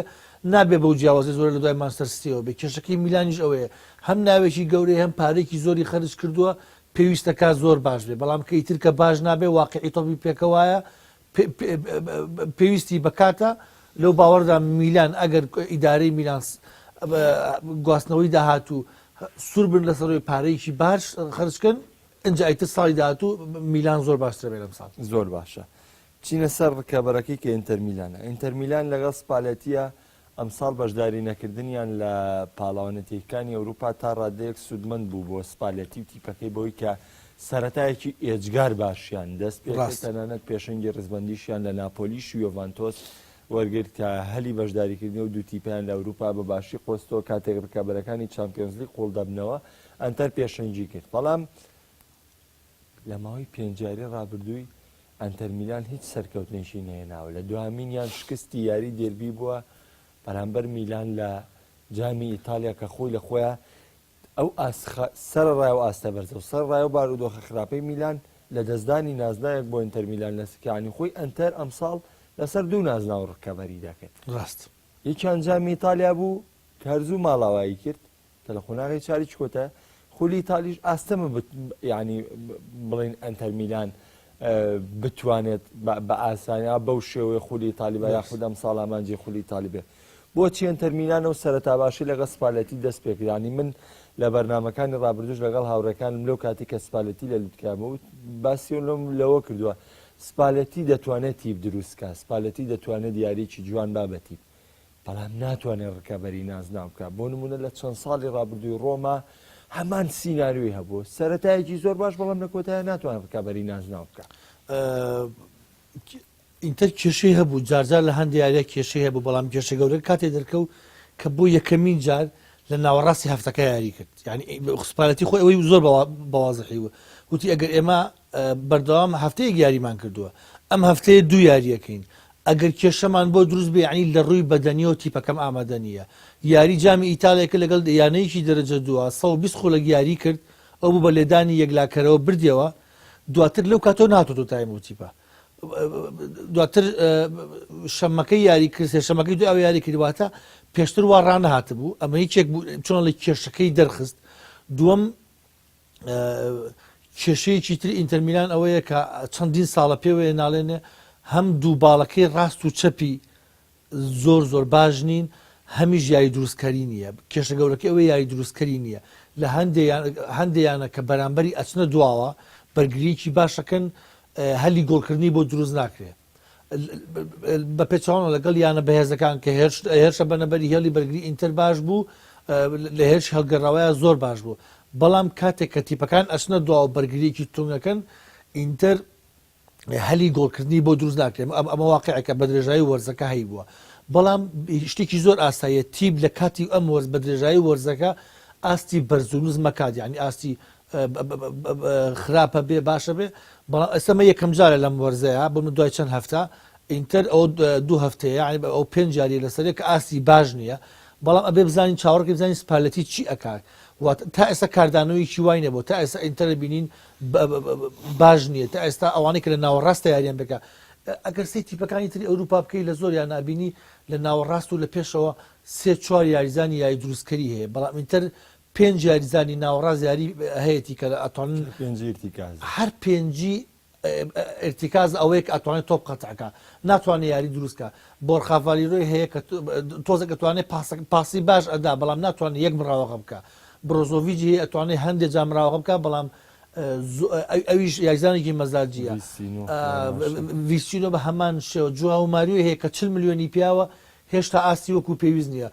نابێ بەو جیاوازی زۆر لە دوای مانچستەر سیتیەوە بێ کێشەکەی میلانیش ئەوەیە هەم ناوێکی گەورەیە هەم پارێکی زۆری خەرج کردووە پێویستە کا زۆر باش بێ بەڵام کە ئیتر کە باش نابێ واقعی تۆپی پێکەوایە پێویستی بکاتە لەو باوەڕدا میلان ئەگەر ئیدارەی میلان گواستنەوەی داهاتوو سوور بن لەسەرەوەی پارەیەکی باش خەرجکەن ئەنج ئیتر ساڵی داهاتوو میلان زۆر باشترە بێ لەم ساڵ زۆر باشە چینە سەر ڕکەبەرەکەی کە ئینتەر میلانە ئینتەر میلان لەگەڵ سپالەتیە ئەمساڵ بەشداری نەکردنیان لە پاڵاوانەتیەکانی ئەوروپا تا ڕادەیەک سوودمەند بوو بۆ سپالەتی و تیپەکەی بۆی کە سەرەتایەکی ئێجگار باشیان دەست پێ تەنانەت پێشەنگی ڕزبەندیشیان لە ناپۆلیش و یۆڤانتۆس وەرگرت کە هەلی بەشداریکردنی و دوو تیپیان لە ئەوروپا بە باشی قۆستەوە کاتێک ڕکەبەرەکانی چامپیۆنز لیگ قوڵ دەبنەوە ئەنتەر پێشەنگی کرد بەڵام لە ماوەی پێنجاری ڕابردووی ئەنتەر میلان هیچ سەرکەوتنێکی نهێناوە لە دوهامینیان شکستی یاری دێربی بووە بەرامبەر میلان لە جامی ئیتالیا کە خۆی لە خۆیان ئەو سەر ڕای و ئاستە بەرزە و سەر ڕای و بارودۆخە خراپەی میلان لە دەستدانی نازدایەک بۆ ئینتەر میلان لەسکانی خۆی ئەنتەر ئەمساڵ لەسەر دوو نازنا و ڕکەبەری دەکرد ڕاست یەکیان جامی ئیتالیا بوو کە هەرزوو ماڵاوایی کرد کە لە خۆناغی چاری چکۆتە خولی ئیتالیش ئاستەمە ینی بڵین ئەنتەر میلان بتوانێت بە ئاسانیا بەو شێوەیە خولی تاالبە یاخود ئەم ساڵامانجی خولی تاالبێ بۆچی ئەنتەر میلانە و سەرەتا باشی لەگەڵ سپالەتی دەست پێکرانی من لە بەرنمەکانی ڕابردوش لەگەڵ هاوڕەکانم لەو کاتی کە سپالەتی لە لوتکابوو باسی لەوە کردووە سپالەتی دەتوانێت تیب دروستکە سپالەتی دەتوانێت دیارێکی جوان بابەتی بەڵام ناتوانێت ڕکەبەری نازناو بکە بۆ نمونە لە چەند ساڵی ڕابردووی ڕۆما هەمان سینناوی هەبوو سەرەتایەکی زۆر باش بەڵام لە کۆتایە ناتوانێت ڕکەبەری نازناو بکە ئینتەر کێشەی هەبوو جارجار لە هەندێک یاریە کێشەی هەبوو بەڵام کێشە گەورە کاتێ دەرکەوت کە بۆ یەکەمین جار لە ناوەڕاستی هەفتەکە یاری کرد یعنی سپالەتی خۆی ئەوەی زۆر بەوازحی وە وتی ئەگەر ئێمە بەردەوام هەفتەیەک یاریمان کردووە ئەم هەفتەیە دوو یاریەکەین ئەگەر کێشەمان بۆ دروست بێ ینی لە ڕووی بەدەنیەوە تیپەکەم ئامادە نییە یاری جامی ئیتالێکە لەگەڵ یانەیەکی دەرەجە دووە 120 خۆلەک یاری کرد ئەو بوو بە لێدانی یەکلاکەرەوە بردیەوە دواتر لەو کاتەوە ناتۆ تایم و تیپە دواتر شەمەکەی یاری کرد شەمەکەی دو ئەو یاری کردواتە پێشتر وا ڕانەهات بوو ئەمە هیچێک چۆن لە کێشەکەی دەرخست دووەم کێشەیەکی تر ئینتەر میلان ئەوەیە کە چەندین ساڵە پێوەیە ناڵێنێ هەم دوو باڵەکەی ڕاست و چەپی زۆر باش نین هەمیش یاری دروستکاری نییە کێشە گەورەکەی ئەوەی یاری دروستکاری نییە لە هەندێیانە کە بەرامبەری ئەچنە دواوە بەرگریکی باشەکەن هەلی گۆڵکردنی بۆ دروست ناکرێت بە پێچوانە لەگەڵ یانە بەهێزەکان کە هێرشە بەنەبەری هێڵی بەرگری ئینتەر باش بوو لە هێرش هەڵگەڕاوایە زۆر باش بوو بەڵام کاتێک کە تیپەکان ئەچنە دواوە بەرگریەکی تونەکەن ئینتەر هەلی گۆڵکردنی بۆ دروست ناکرێت ئەمە واقعەکە بە درێژایی وەرزەکە هەی بووە بەڵام شتێکی زۆر ئاساییە تیب لە کاتی ئەم وەرز بە درێژایی وەرزەکە ئاستی بەرزونوز مەکات یعنی ئاستی خراپە بێ باشە بێ بەڵام ئەسەمە یەکەم جارە لەم وەرزەیە بۆ دوای چەند هەفتە ئینتەر ئەو دوو هەفتەیە ینی ئەو پێنج جاری لەسەرێک کە ئاستی باش نییە بەڵام ئەبێ بزانین چاوەڕێکی بزانین سپالەتی چی ئەکات تا ئێستا کاردانەوەیکی وای نەبوو تا ئێستا ئینتەر بینین باش نییە تا ئێستا ئەوانەی کە لە ناوەڕاستە یاریان بکە ئەگەر سی تیپەکانی تری ئەوروپا بکەی لە زۆریان نابینی لە ناوەڕاست و لە پێشەوە سێ چوار یاریزانی یاری دروستکەری هەیە بەڵام ئینتەر پێنج یاریزانی ناوەڕاست یاری هەیەی کە ئەتوانن هەر پێنجی ارتکاز ئەوەیە کە ئەتوانێت تۆپ قەتعەکە ناتوانێت یاری دروستکە بۆرخاڤالیرۆی هەیە کە تۆزێک ئەتوانێت پاسی باش ئەدا بەڵام ناتوانێت یەک مراوەغە بکە برۆزۆڤیجی هەیە ئەتوانێت هەندێک جا مراوەغە بکە بەڵام ئەویش یاریزانێکی مەزاجیە ڤیسچینۆ بە هەمان شێوە جووا و ماریۆ هەیە کە 40 ملیۆنی پیاوە هێشتا ئاستی وەکو پێویست نییە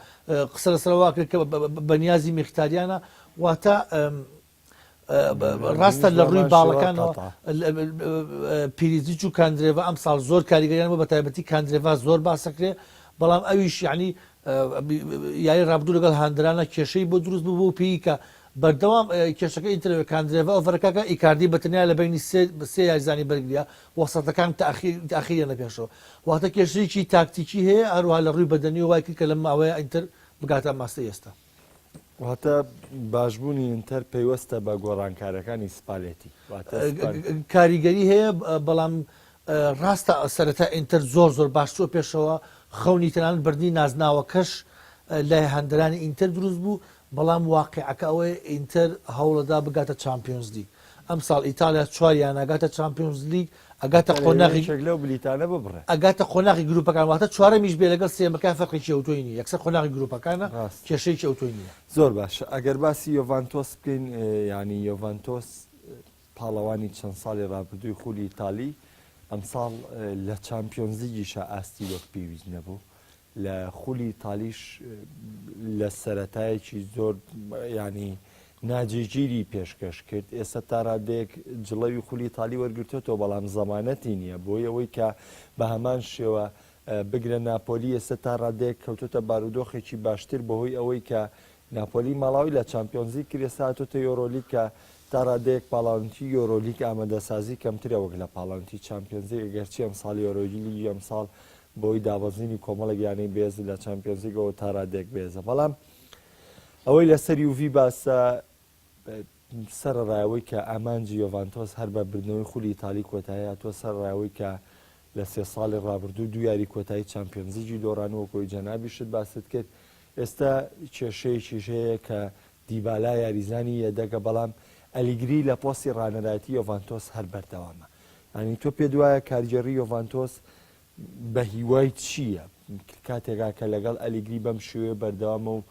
قسە لەسەرەوە کرد کە بەنیازی میختاریانە واتە ڕاستە لە ڕووی باڵەکانەوە پیریزیچ و کاندرێڤ ئەم ساڵ زۆر کاریگەریان بۆ بە تایبەتی کاندرێڤ زۆر باسەکرێ بەڵام ئەویش یعنی یاری ڕابردوو لەگەڵ هاندرانە کێشەی بۆ دروست بوو بۆ پێی کە بەردەوام کێشەکە ئینترەکاندرێڤ ئەوڤەرەکەکە ئیکاردی بەتەنیا لە بینی سێ یاریزانی بەرگریە وەسەتەکان تاخیرە لە پێشەوە واتە کێشەیەکی تاکتیکی هەیە هەروها لە ڕووی بەدەنی و وای کرد کە لەم ماوەیە ئینتر بگاتە ماستە ئێستا واتە باشبوونی ئینتەر پەیوەستە بە گۆڕانکارەکانی سپالێتی کاریگەری هەیە بەڵام ڕاستە سەرەتا ئینتەر زۆر باشترۆ پێشەوە خەونی تەنان بردنی نازناوەکەش لای هەندەرانی ئینتەر دروست بوو بەڵام واقعەکە ئەوەیە ئینتەر هەوڵەدا بگاتە چامپیۆنز لیگ ئەم ساڵ ئیتالیا چواریان ئەگاتە چامپیۆنز لیگ ئەگاتە قۆناغی لەو بلیتانە ببڕێ ئەگاتە قۆناغی گروپەکان واتە چوارەمیش بێ لەگەڵ سێمەکان فەرقێکی ئەوتۆی نیە یەکسەر قۆناغی گروپەکانە کێشەیەکی ئەوتۆی نیە زۆر باشە ئەگەر باسی یۆڤانتۆس بکەین ینی یۆڤانتۆس پاڵەوانی چەند ساڵی ڕابردووی خولی ئیتالی ئەمساڵ لە چامپیۆنزیگیشە ئاستی وەک پێویست نەبوو لە خولی ئیتالیش لە سەرەتایەکی زۆر ینی ناجێگیری پێشکەش کرد ئێستا تا ڕادێک جڵەوی خولی ئیتالی وەرگرتێتەوە بەڵام زەمانەتی نییە بۆی ئەوەی کە بە هەمان شێوە بگرە ناپۆلی ئێستا تا ڕادێک کەوتۆتە بارودۆخێکی باشتر بەهۆی ئەوەی کە ناپۆلی ماڵاوی لە چامپیۆنزی کرد ئێستا هاتۆتە یۆرۆلیگ کە تا ڕادێک پاڵاونتی یۆرۆلیگ ئامادەسازی کەمترە وەک لە پاڵاونتی چامپیۆنزی ئەگەرچی ئەم ساڵ یۆرۆلیگی ئەم ساڵ بۆی دابەزینی کۆمەڵە گیانەی بێز لە چامپیۆنزیگەوە تا ڕادێک بێزە بەڵام ئەوەی لەسەر یوڤی باسە سەرڕایەوەی کە ئامانجی یۆڤانتۆس هەر بە بردنەوەی خولی ئیتالی کۆتایی هاتووە سەرڕایەوەی کە لە سێ ساڵی ڕابردوو دو یاری کۆتایی چامپیۆنزیی دۆڕانەوەکۆی جەنابیشت باست کرد ئێستا کێشەیەکیش هەیە کە دیبالا یاریزانی یەدەگە بەڵام ئەلیگری لە پۆستی ڕانەداتی یۆڤانتۆس هەر بەردەوامە ئەنی تۆ پێ دوایە کارگەڕی یۆڤانتۆس بە هیوای چییە کاتێکا کە لەگەڵ ئەلیگری بەم شێوێ بەردەوامە و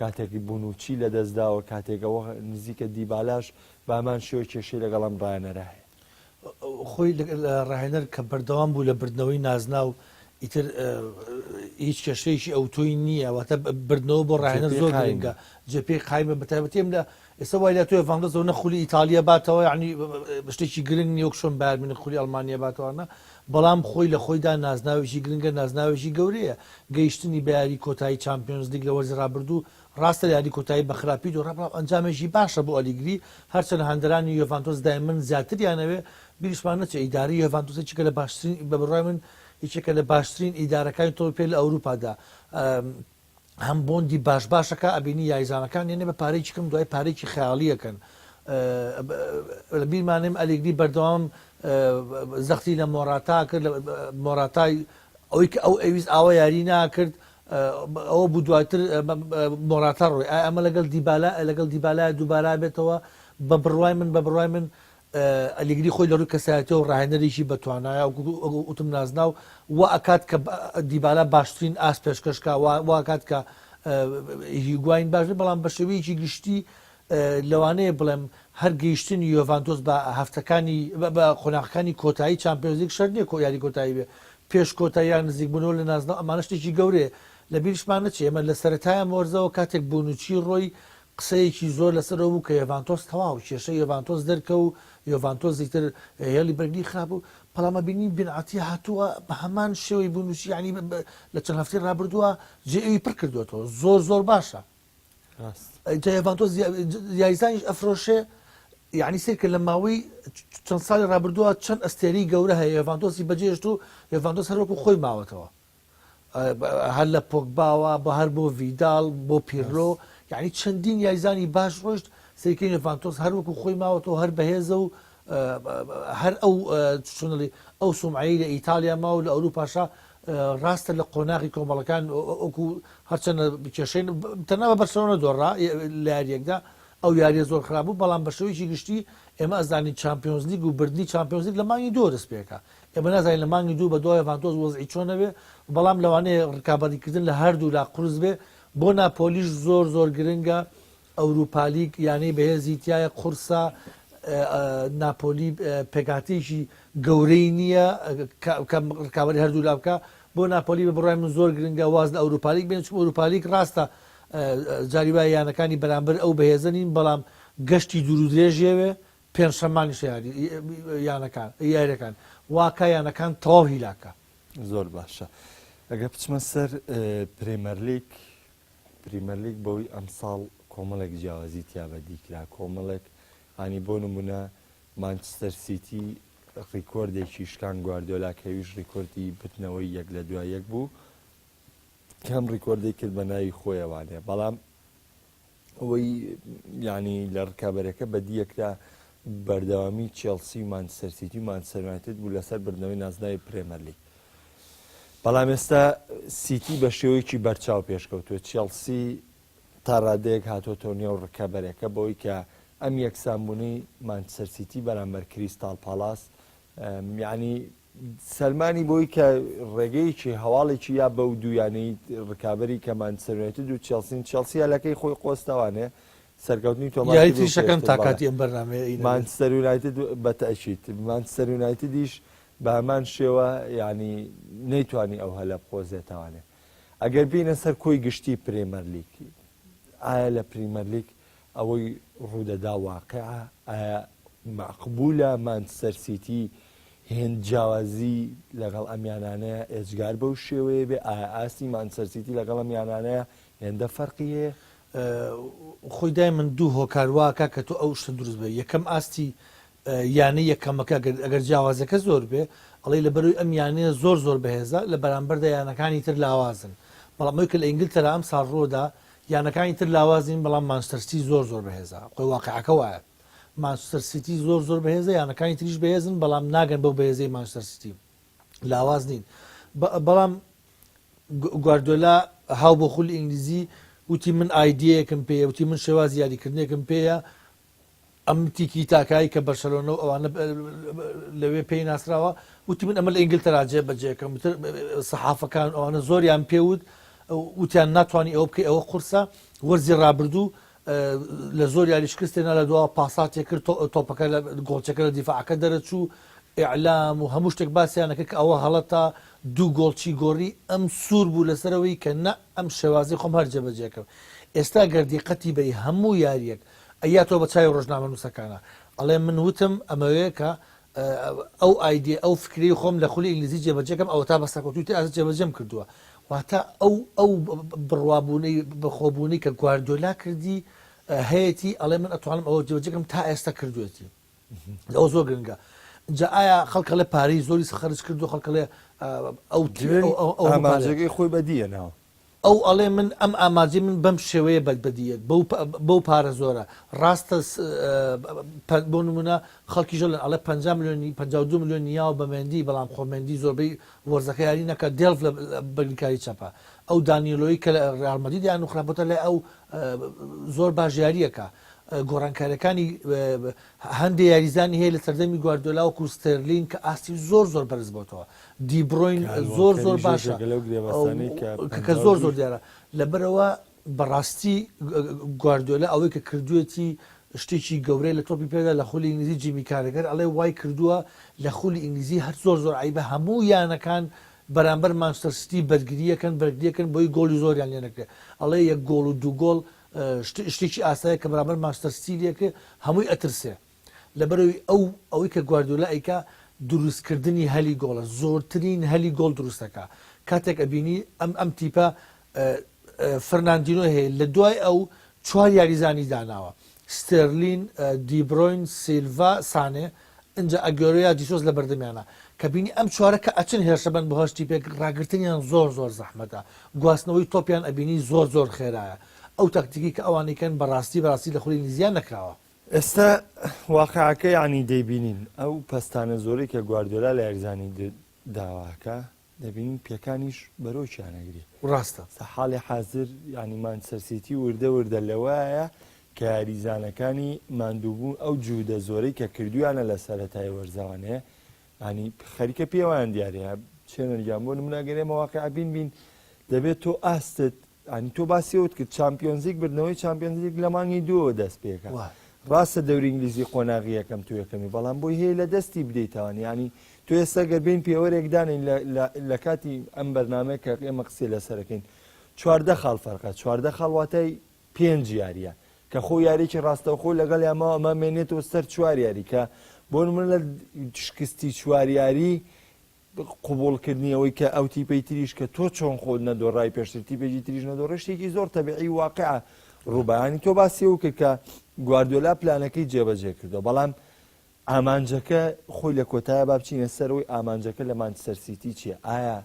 کاتێکی بوونوچی لە دەستداوە کاتێکەوە نزیکە دیبالاش بامان شێوە کێشەی لەگەڵم ڕایەنەرە هەیە خۆی ڕاهێنەر کە بەردەوام بوو لە بردنەوەی نازنا و ئیتر هیچ کێشەیەکی ئەوتۆی نییە واتە بردنەوە بۆ ڕاهێنەر زۆر گرنگە جێپێ قایمە بەتایبەتیم لە ئێستا وای لە توێ ڤاندۆزەوە نەخولی ئیتالیا باتەوە یعنی شتێکی گرنگ نیە وەکشۆن بارمینە خولی ئەڵمانیا باتەوەە بەڵام خۆی لە خۆیدا نازناوێکی گرنگە نازناوێکی گەورەیە گەیشتنی بە یاری کۆتایی چامپیۆنز لیگ لە وەرزی ڕابردوو ڕاستە یاری کۆتایی بە خراپی و ڕەبڵاو ئەنجامێکی باشە بۆ ئەلیگری هەرچەنە هەندەرانی یۆڤانتۆس دایمەن زیاتریانەوێ بیریشمان نەچێ ئیداری یۆڤانتۆسێکی کە لە باشترین بە بڕای من هیچێکە لە باشترین ئیدارەکانی تۆ پێ لە ئەوروپادا هەم بۆندی باشەکە ئەبینی یاریزانەکان یێنێ بە پارێکی کەم دوای پارێکی خەیاڵیەکەن لە بیرمانێم ئەلیگری بەردەوام زەختی لە مۆڕاتا کرد مۆڕاتای ئەوەی کە ئەو ئەویست ئاوە یاری ناکرد ئەوە بوو دواتر مۆڕاتا ڕۆی ئەمە لەگەڵ دیبالای دووبارا بێتەوە بە بڕوای من ئەلیگری خۆی لە ڕووی کەسایەتەوە و ڕاهێنەرێکی بەتوانایە وتم نازنا و ئەکات کە دیبالە باشترین ئاس پێشکەشکە واکات کە هیگوین باش بەڵام بە شێوەیەکی گشتی لەوانەیە بڵێم هەر گەیشتنی یۆڤانتۆس بە هەفتەکانی بە قۆناغەکانی کۆتایی چامپیۆنز لیگ شەرت نییە یاری کۆتایی بێ پێش کۆتاییان نزیک بوونەوە لە نازنەوە ئەمانە شتێکی گەورەیە لە بیرشمان نەچێ ئێمە لە سەرەتایە مۆرزەوە کاتێک بوونوچی ڕۆی قسەیەکی زۆر لەسەرەوە بوو کە یۆڤانتۆس تەواو کێشە یۆڤانتۆس دەرکە و یۆڤانتۆس زیاتر هێڵی بەرگری خراپ و پەڵامە بینی بنعەتی هاتووە بە هەمان شێوەی بوونوچی یعنی لە چەند هەفتەی ڕابردووە جێئەوی پڕ کردوێتەوە زۆر باشە یۆڤانتۆس یاریزانیش ئەفرۆشێ یعنی سێکە لە ماوەی چەند ساڵی ڕابردووە چەند ئەستێری گەورە هەیە یۆڤانتۆسی بەجێشت و یۆڤانتۆس هەروەکو خۆی ماوەتەوە هەر لە پۆگباوە بە هەر بۆ ڤیداڵ بۆ پیرۆ یعنی چەندین یاریزانی باش ڕۆشت سێکەی یۆڤانتۆس هەروەکو خۆی ماوەتەوە هەر بەهێزە و هەر ئەو سومعەی لە ئیتالیا ما و لە ئەوروپاشا ڕاستە لە قۆناغی کۆمەڵەکان ئەوکو هەرچەنە کێشەی تەنها بە بەرسەلۆنە دۆڕا لە یاریەکدا ئەو یاریە زۆر خراپ بوو بەڵام بە شێوەیەکی گشتی ئێمە ئەزانین چامپیۆنز لیگ و بردنی چامپیۆنز لیگ لە مانگی دوو دەست پێکە ئێمە نازانین لە مانگی دوو بە دوای یۆڤانتۆس وەزعی چۆنەوێ بەڵام لەوانەیە ڕکابەتیکردن لە هەردوو لا قورس بێ بۆ ناپۆلیش زۆر گرنگە ئەوروپا لیگ یانەی بەهێزی تایە قورسە ناپۆلی پێکاتێکی گەورەی نییە کە ڕکابەتی هەردوو لا بکە بۆ ناپۆلی بە بڕای من زۆر گرنگە واز لە ئەوروپا لیگ بێن چون ئەوروپا لیگ ڕاستە جاری وایە یانەکانی بەرامبەر ئەو بەهێزە نین بەڵام گەشتی دوور و درێژێوێ پێنجشەممانی یاریەکان واکە یانەکان تەواو هیلاکە زۆر باشە ئەگە بچمە سەر پرێمەر لیگ بەوەی ئەمساڵ کۆمەڵێک جیاوازی تیا بەدیکرا کۆمەڵێک ئانی بۆ نمونە مانچستەر سیتی ڕیکۆردێکی شکان گواردیۆلا کەویش ڕیکۆردی بتنەوەی یەک لە دوای یەک بوو کەم ڕیکۆردی کرد بە ناوی خۆیەوانێ بەڵام ئەوەی ینی لە ڕکابەرەکە بەدیەکرا بەردەوامی چێلسی و مانچستەر سیتی و مانچستەر یونایتد بوو لەسەر بردنەوەی نازناوی پرێمەر لیگ بەڵام ئێستا سیتی بە شێوەیەکی بەرچاو پێشکەوتووە چێلسی تا ڕادەیەک هاتۆتۆ نێو ڕکابەرەکە بەوەی کە ئەم یەکسانبوونی مانچستەر سیتی بەرامبەر کریستال پالاس یعنی سەلمانی بۆی کە ڕێگەیەکی هەواڵێکی یا بەو دوویانەی ڕکابەری کە مانچستەر یونایتد و چێلسین چێلسی هەلەکەی خۆی قۆستەوانێ سەرکەوتنی یاریتی شەکەم تاکاتی ئەم بەرنامەیە مانچستەر یونایتد بەتەشیت مانچستەر یونایتدیش بە هەمان شێوە ینی نەیتوانی ئەو هەلە بخۆزێتەوانێ ئەگەر بینە سەر کۆی گشتی پرێمەر لیگ ئایا لە پریمەر لیگ ئەوەی ڕوودەدا واقعە ئایا مەقبولە مانچستەر سیتی هێند جیاوازی لەگەڵ ئەمیانانەیە ئێجگار بەو شێوەیە بێ ئایا ئاستی مانچستەر سیتی لەگەڵ ئەمیانانەیە هێندە فەرقی هەیە خۆی دای من دوو هۆکارواکە کە تۆ ئەو شتە دروست بێ یەکەم ئاستی یانەی یەکەمەکە ئەگەر جیاوازەکە زۆر بێ ئەڵێ لە بەروی ئەم یانەیە زۆر زۆر بەهێزە لە بەرامبەر یانەکانی تر لاوازن بەڵام ئەوی کە لە ئینگلتەرا ئەم ساڵڕۆدا یانەکانی تر لاوازین بەڵام مانچستەر سیتی زۆر زۆر بەهێزە خۆی واقعەکە وایە مانچستەر سیتی زۆر زۆر بەهێزە یانەکانی تریش بەهێزن بەڵام ناگەن بەو بەهێزەی مانچستەر سیتی لاواز نین بەڵام گواردیۆلا هاو بۆ خولی ئینگلیزی وتی من ئایدیەکەم پێیە وتی من شێوازی یاریکردنێکم پێیە ئەم تیکی تاکایی کە بەرشەلۆنە و ئەوانە لەوێ پێی ناسراوە وتی من ئەمە لە ئینگلتەرا جێبەجێکەم سەحافەکان ئەوانە زۆریان پێوت وتیان ناتوانانی ئەوە بکەی ئەوە قورسە وەرزی ڕابردوو لە زۆر یاری شکستێنە لە دوا پاساتێک کرد تۆپەکە لە گۆڵچەکە لە دیفاعەکە دەرەچوو ئیعلام و هەموو شتێک باسییانەکە کە ئەوە هەڵەتە دوو گۆڵچی گۆڕی ئەم سوور بوو لەسەرەوەی کە نە ئەم شێوازی خۆم هەر جێبەجێکەم ئێستا گەردیقەتی بەی هەموو یاریەک ئەیا تۆ بە چای ڕۆژنامە نووسەکانە ئەڵێ من وتم ئەمەوەیە کە ئەو ئایدێ ئەو فکری خۆم لە خولی ئینگلیزی جێبەجێکم ئەوە تا بەسەکەوتوی ئاز جێبەجێم کردووە واتە ئەو بڕوابوونەی بەخۆبوونی کە گواردیۆلا کردی هەیەی ئەڵێ من ئەتوانم ئەوە جێبەجێکم تا ئێستا کردوێتی ئەو زۆر گرنگە جا ئایا خەڵکە لە پارەی زۆری خەرج کردو خەڵکە لێ ئەو ئاماژەکەی خۆی بەدیە ناو ئەو ئەڵێ من ئەم ئاماجی من بەم شێوەیە بەدیەت بەو پارە زۆرە ڕاستە بۆ نمونە خەڵکی ژۆ ئەڵێ 50 میلیۆنی 52 میلیۆن نیاوە بەمێندی بەڵام خۆمێندی زۆربەی وەرزەکە یاری نەکە دێڵ لە بەرگریکاری چەپە ئەو دانیلۆی کە لە ڕیالمەدید یان خراپەتە لێ ئەو زۆر باش یاریەکە گۆڕانکاریەکانی هەندێک یاریزانی هەیە لە سەردەمی گواردیۆلا وەکو ستێرلین کە ئاستی زۆر زۆر بەرز بۆتەوە دیبڕۆین زۆر زۆر باشە کە زۆر زۆر دیارە لەبەرەوە بەڕاستی گواردیۆلا ئەوەی کە کردوێتی شتێکی گەورەی لە تۆپی پێدا لە خولی ئینگلیزی جیمی کارەگەر ئەڵێ وای کردووە لە خولی ئینگلیزی هەر زۆر زۆر عیبە هەموو یانەکان بەرامبەر مانچستەر سیتی بەرگریەکەن بۆی گۆڵی زۆریان لێ نەکرێت ئەڵێ یەک گۆڵ و دوو گۆڵ شتێکی ئاسایە کە بەرامبەر مانچستەر سیتیەکە هەمووی ئەترسێ لەبەرەوەی ئەوەی کە گواردیۆلا ئەیکا دروستکردنی هەلی گۆڵە زۆرترین هەلی گۆڵ دروستەکە کاتێک ئەبینی ئەم تیپە فەرناندینۆ هەیە لە دوای ئەو چوار یاریزانی داناوە ستێرلین دیبڕۆین سیلڤا سانێ اینجا ئەگۆرەیە دیسۆز لە بەردەمیانە کە بینی ئەم چوارە کە ئەچن هێرشەبەن بە هەشتی پێک ڕاگرتنیان زۆر زۆر زەحمەتە گواستنەوەی تۆپیان ئەبینی زۆر زۆر خێرایە ئەو تاکتیکی کە ئەوانەکەن بەڕاستی لە خولی نزیان نەکراوە ئێستا واقعەکە ینی دەیبینین ئەو پەستانە زۆری کە گواردیۆلا لە یاریزانی داواکە دەبینین پێکانیش بەرەوچیانەگری ڕاستە حاڵی حاضر ینی مانچستەر سیتی وردە لەوایە کە یاریزانەکانی ماندووبوون ئەو جوودە زۆرەی کە کردویانە لە سەرەتای وەرزەوانەیە ینی خەریکە پێوان دیارەیە چێنەرگیان بۆ نمونەگەرێمە واقع بین دەبێت تۆ ئاستت ئەنی تۆ باسیەوت کرد چامپیۆنزیک بردنەوەی چامپیۆنزیک لە مانگی دووە دەست پێکە ڕاستە دەوری ئینگلیزی قۆناغی یەکەم تو یەکەمی بەڵام بۆی هەیە لە دەستی بدەیتەوە ینی تۆ ئێستا گەربین پێوەرێکدانین لە کاتی ئەم بەرنامەیە کە ئێمە قسەی لەسەرەکەین 14 خاڵ فەرقە 14 خاڵواتای 5 یاریە کە خۆ یاریی ڕاستەوخۆ لەگەڵ یامە ئەمە مێنێتەوە سەر 4 یاری کە بۆ نمونە لە شکستی 4 یاری قوبوڵکردنیەوەی کە ئەو تیپەی تریش کە تۆ چۆن خۆت نەدۆڕای پێشتر تیپێکی تریش نەدۆڕ شتێکی زۆر تەبیعی واقعە ڕووبایانی تۆ باسی و کرد کە گواردیۆلا پلانەکەی جێبەجێ کردەوە بەڵام ئامانجەکە خۆی لە کۆتایە با بچینە سەرەوەی ئامانجەکە لە مانچستەر سیتی چییە؟ ئایا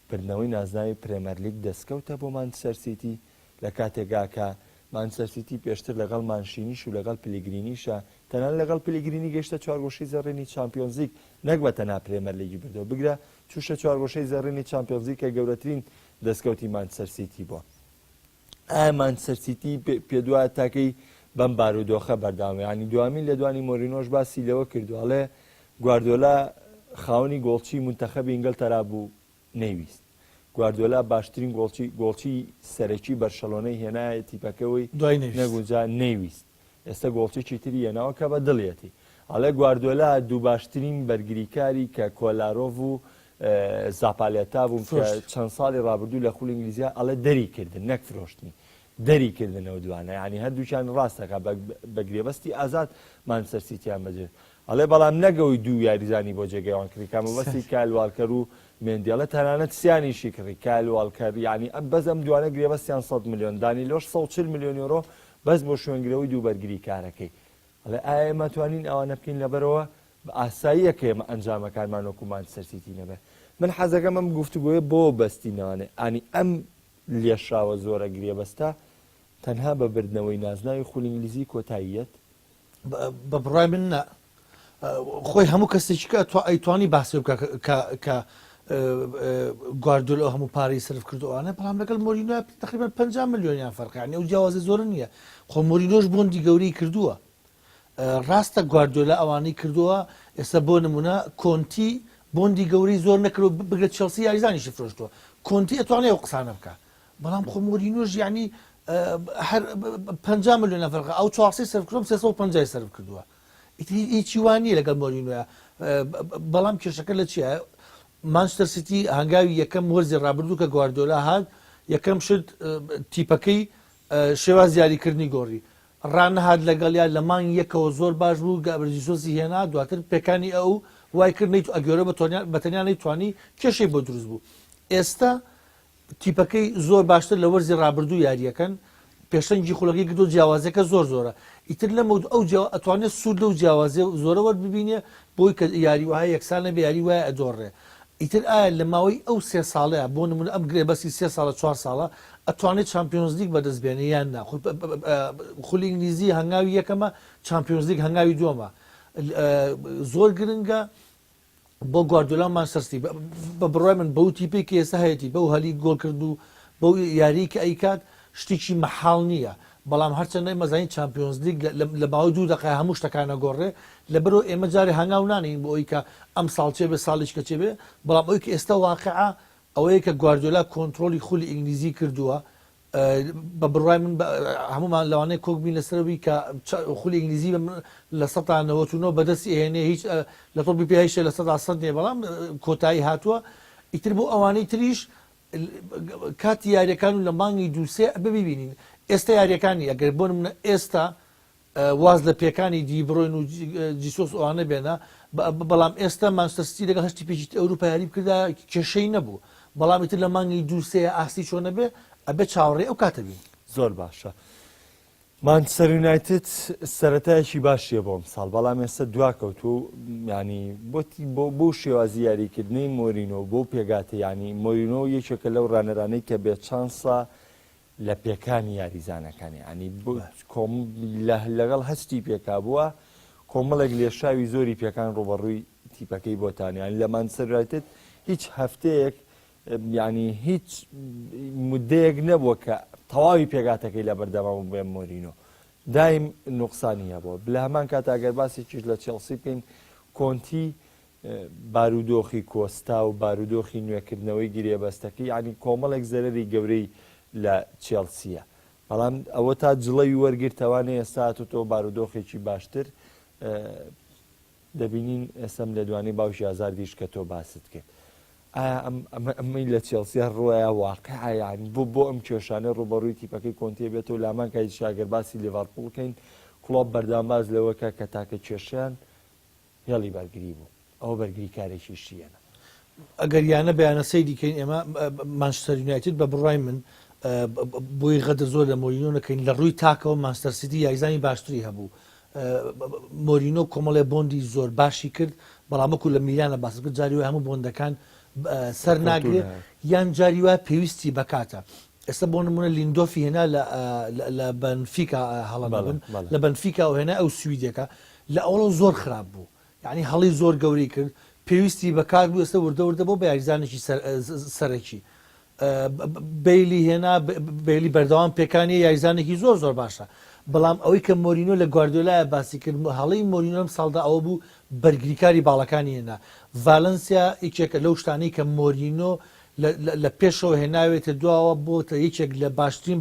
بردنەوەی نازناوی پرێمەر لیگ دەستکەوتە بۆ مانچستەر سیتی لە کاتێکا کە مانچستەر سیتی پێشتر لەگەڵ مانشینیش و لەگەڵ پلیگرینیشە تەنانەت لەگەڵ پلیگرینی گەیشتە چوارگۆشەی زەڕێنی چامپیۆنز لیگ نەک بە تەنها پرێمەر لیگی بردەوە بگرە چووشە چوارگۆشەی زەڕێنی چامپیۆنز لیگ کە گەورەترین دەستکەوتی مانچستەر سیتی بووە. ئایا مانچستەر سیتی پێ دوایە تاکەی بەم بارودۆخە بەرداوامە ینی دوامین لە دوانی مۆرینۆش باسی لەوە کردووەڵێ گواردیۆلا خاوەنی گۆڵچی منتەخەبی ئینگلتەرا بوو نەیویست. گواردیۆلا باشترین گۆڵچی سەرەکی بەرشەلۆنەی هێنایە تیپەکەەوەی نەگوجا نەیویست. ئێستا گۆڵچێکی تری هێناوە کە بە دڵێتی. ئەڵێ گواردیۆلا دوو باشترین بەرگریکاری کە کۆلارۆڤ و زاپالێتا بووم کە چەند ساڵی ڕابردوو لە خوڵ ئینگلیزیا ئەڵێ دەریکردن نەک فرۆشتنی دەریکردنەوە دوانە ینی هەردووچیان ڕاستەکە بە گرێبەستی ئازاد مانچستەر سیتیان بەجێ ئەڵێ بەڵام نەگەوەی دوو یاریزانی بۆ جێگەیان کردی کامەبەستی کایل والکەر و مێندیاڵە تەنانەت سیانیشی کڕی کایل والکەر ینی بەس ئەم دوانە گرێبەستیان 100 میلیۆن دانی لۆش 140 میلیۆن یۆرۆ بەس بۆ شوێنگرەوەی دوو بەرگری کارەکەی ئەڵێ ئایا ئێمە توانین ئەوانە بکەین لەبەرەوە بە ئاساییەکە ئێمە ئەنجامەکانمان وەکو مانچستەر سیتی نەبێت. من حەزەکەم ئەم گفتوگۆیە بۆ بەستینەوەنێ ئانی ئەم لێشراوە زۆرە گرێبەستە تەنها بە بردنەوەی نازناوی خوڵ ئینگلیزی کۆتاییەت بە بڕای من خۆی هەموو کەسێکی کە ئەیتوانی باسی کە گواردیۆلا هەموو پارەی سرف کردووانە بەڵام لەگەڵ مۆرینۆ تقریبا 50 میلیۆنیان فەرقیانی ئەو جیاوازە زۆرە نییە. خۆ مۆرینۆش بۆندی گەورەی کردووە. ڕاستە گواردیۆلا ئەوانەی کردووە ئێستا بۆ نمونە کۆنتی بۆندی گەورەی زۆر نەکرد بگرێت چێلسی یاریزانیشی فرۆشتووە کۆنتی ئەتوانێت ئەو قسانە بکە بەڵام خۆ مۆرینۆش یعنی 50 میلیۆن فەرق ئەو 400 سرف کردوم 350 سرف کردووە هیچی وانە لەگەڵ مۆرینۆە. بەڵام کێشەکە لە چیە؟ مانچستەر سیتی هەنگاوی یەکەم وەرزی ڕابردوو کە گواردیۆلا هات یەکەم شت تیپەکەی شێواز یاریکردنی گۆڕی ڕانەهات لەگەڵیا لە مانگ یەکەوە زۆر باش بوو گابرجیسۆسی هێنا دواتر پێکانی ئەو وای کرد ئەگەۆرە بەتەنیا نەیتوانی کێشەی بۆ دروست بوو. ئێستا تیپەکەی زۆر باشتر لە وەرزی ڕابردوو یاریەکەن پێشەنگی خوڵەکەی کردو جیاوازەکە زۆر زۆرە ئیتر لەمە ئەو ئەتوانێت سوود لەو جیاوازێ زۆرەوە ببینێ بۆی کە یاری وایە یەکسان نەبێ یاری وایە ئەدۆڕێ. ئیتر ئایا لە ماوەی ئەو 3 ساڵەیە بۆ نمونە ئەم گرێبەسی 3 ساڵە 4 ساڵە ئەتوانێت چامپیۆنز لیگ بەدەستبێنێ یان نا خوڵی ئینگلیزی هەنگاوی یەکەمە چامپیۆنز لیگ هەنگاوی دووەمە زۆر گرنگە بۆ گواردیۆلا مانچستەر سیتی بە بڕای من بەو تیپێکی ئێستا هەیەی بەو هەلی گۆڵ کرد و بەو یاری کە ئەیکات شتێکی مەحاڵ نییە بەڵام هەرچەندە مەزانی چامپیۆنز لیگ لە ماوەی 2 دقیقە هەموو شتەکانە گۆڕێ لەبەرەوە ئێمە جارێ هەنگاو نانین بۆ ئەوی کە ئەم ساڵ چێ بێ ساڵیش کە چێ بێ بەڵام ئەوی کە ئێستا واقعە ئەوەیە کە گواردیۆلا کۆنتترۆلی خولی ئینگلیزی کردووە بە بڕای من هەمومان لەوانەیە کۆک بین لەسەرەوەی کە خولی ئینگلیزی لە 1990 بەدەستی هێنێ هیچ لە تۆپی پێهشە لە 100 نیە بەڵام کۆتایی هاتووە ئیتر بۆ ئەوانەی تریش کاتی یاریەکان و لە مانگی دووسێ ببینین ئێستا یاریەکانی ئەگەر بۆ منە ئێستا واز لە پێکانی دیبڕۆین و جیسۆس ئەوانە بێنە بەڵام ئێستا مانچستەر سیتی لەگەڵ هەشتی پێشی ئەوروپا یاری بکردا کێشەی نەبوو بەڵام ئیتر لە مانگی دووسێ ئاستی چۆنە بێ ئەبێ چاوەڕێ ئەو کاتە بین. زۆر باشە. مانچستەر یونایتد سەرەتایەکی باشیە بۆم ساڵ بەڵام ئێستا دواکەوت و ینی بۆ شێوازی یاریکردنەی مۆرینۆ بۆ پێگاتە ینی مۆرینۆ یەکێکە لەو ڕانەرانەی کە بێت چانسە لە پێکانی یاریزانەکانی ینی لەگەڵ هەستی پێکا بووە کۆمەڵێک لێشاوی زۆری پێکان ڕۆبەڕووی تیپەکەی بۆتانیان لە مانچستەر یونایتد هیچ هەفتەیەک ینی هیچ مدەیەک نەبووە کە تەواوی پێگاتەکەی لە بەردەوام بێ مۆرینۆ دایم نوقسانی هەبووە بلە هەمان کات ئەگەر باسێکیش لە چێلسی بکەین کۆنتی بارودۆخی کۆستا و بارودۆخی نوێکردنەوەی گرێبەستەکەی ینی کۆمەڵێک زەرەری گەورەی لە چێلسیە بەڵام ئەوە تا جڵەوی وەرگرتەوانێ ئێستا تۆ بارودۆخێکی باشتر دەبینین ئێستم لە دوانی باوشی ئازاردیش کە تۆ باست کرد ئایا ئەمەی لە چێلسیا ڕۆیە واقعە یانی بۆ ئەم کێشانە ڕوبەڕووی تیپەکەی کۆنتێ بێتەوە لامان کای شاگەر باسی لیڤەرپوڵ بکەین کڵۆب بەردەمباز لەوەکە کە تاکە کێشیان هێڵی بەرگری بوو ئەو بەرگری کارێکی شیەنە ئەگەر یانە بەیانە سەیری کەین ئێمە مانچستەر یونایتد بە بڕای من بۆی غەدە زۆر لە مۆرینۆ نەکەین لە ڕووی تاکەوە مانچستەر سیتی یاریزانی باشتری هەبوو مۆرینۆ کۆمەڵێ بۆندی زۆر باشی کرد بەڵام وەکو لە میلانە باس کرد جاری وای هەموو بۆندەکان سەر ناگرێت یان جاری وای پێویستی بکاتە ئێستا بۆ نمونە لیندۆفی هێنا لە بەنفیکا هەڵە لە بەنفیکا و هێنا ئەو سویدێکە لە ئەوڵە زۆر خراپ بوو یعنی هەڵی زۆر گەوری کرد پێویستی بەکار بوو ئێستا وردە بۆ بە یاریزانێکی سەرەکی بیلی هێنا بیلی بەردەوام پێکانی یاریزانێکی زۆر زۆر باشە بەڵام ئەوەی کە مۆرینۆ لە گواردیۆلایە باسی کرد هەڵەی مۆرینۆ لەم ساڵدا ئەوە بوو بەرگریکاری باڵەکانی هێنا ڤالەنسیا یەکێکە لەو شتانەی کە مۆرینۆ لە پێشەوە هێناوێتە دواوە بۆتە یەکێک لە باشترین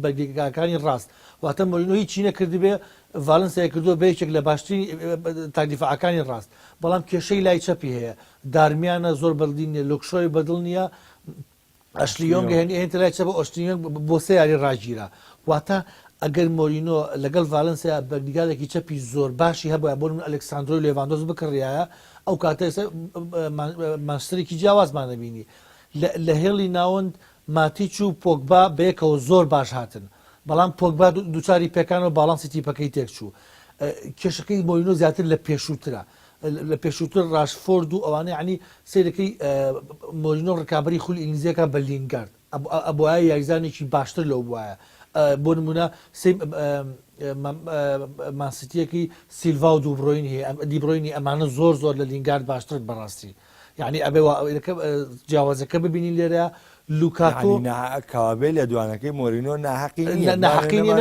بەرگریکەکانی ڕاست واتە مۆرینۆ هیچی نەکردبێ ڤالەنسیا کردووە بە یەکێک لە باشترین تاکدیفاعەکانی ڕاست بەڵام کێشەی لای چەپی هەیە دارمیانە زۆر بەدڵ نیە لۆکشۆی بەدڵ نییە ئەشلیۆنگ هێنتە لای چەپە ئۆشتینیۆنگ بۆ سێ یاری ڕاگیرە واتە ئەگەر مۆرینۆ لەگەڵ ڤالەنسیا بەرگریکارێکی چەپی زۆر باشی هەبووە بۆ من ئەلێکساندرۆ لێڤاندۆز بکڕیایە ئەو کاتە مانچستەرێکی جیاوازمان نەبینی لە هێڵی ناوەند ماتیچ و پۆگبا بەیەکەوە زۆر باش هاتن بەڵام پۆگبا دووچاری پێکانەوە باڵانسی تیپەکەی تێک چوو کێشەکەی مۆرینۆ زیاتر لە پێشووترە لە پێشووتر ڕاشفۆرد و ئەوانەی عنی سیرەکەی مۆرینۆ ڕکابی خولی ئینگلیزیەکە بە لینگارد ئەبوایە یاریزانێکی باشتر لەو بواە بۆ نمونە ماسیتیەکی سیلڤا و دیبڕۆینی ئەمانە زۆر زۆر لە لینگارد باشتر بەڕاستی یعنی ئەبێ جیاوازەکە ببینی لێرە لوکاکۆ کاوابێ لە دوانەکەی مۆرینۆ ناحەقینەکە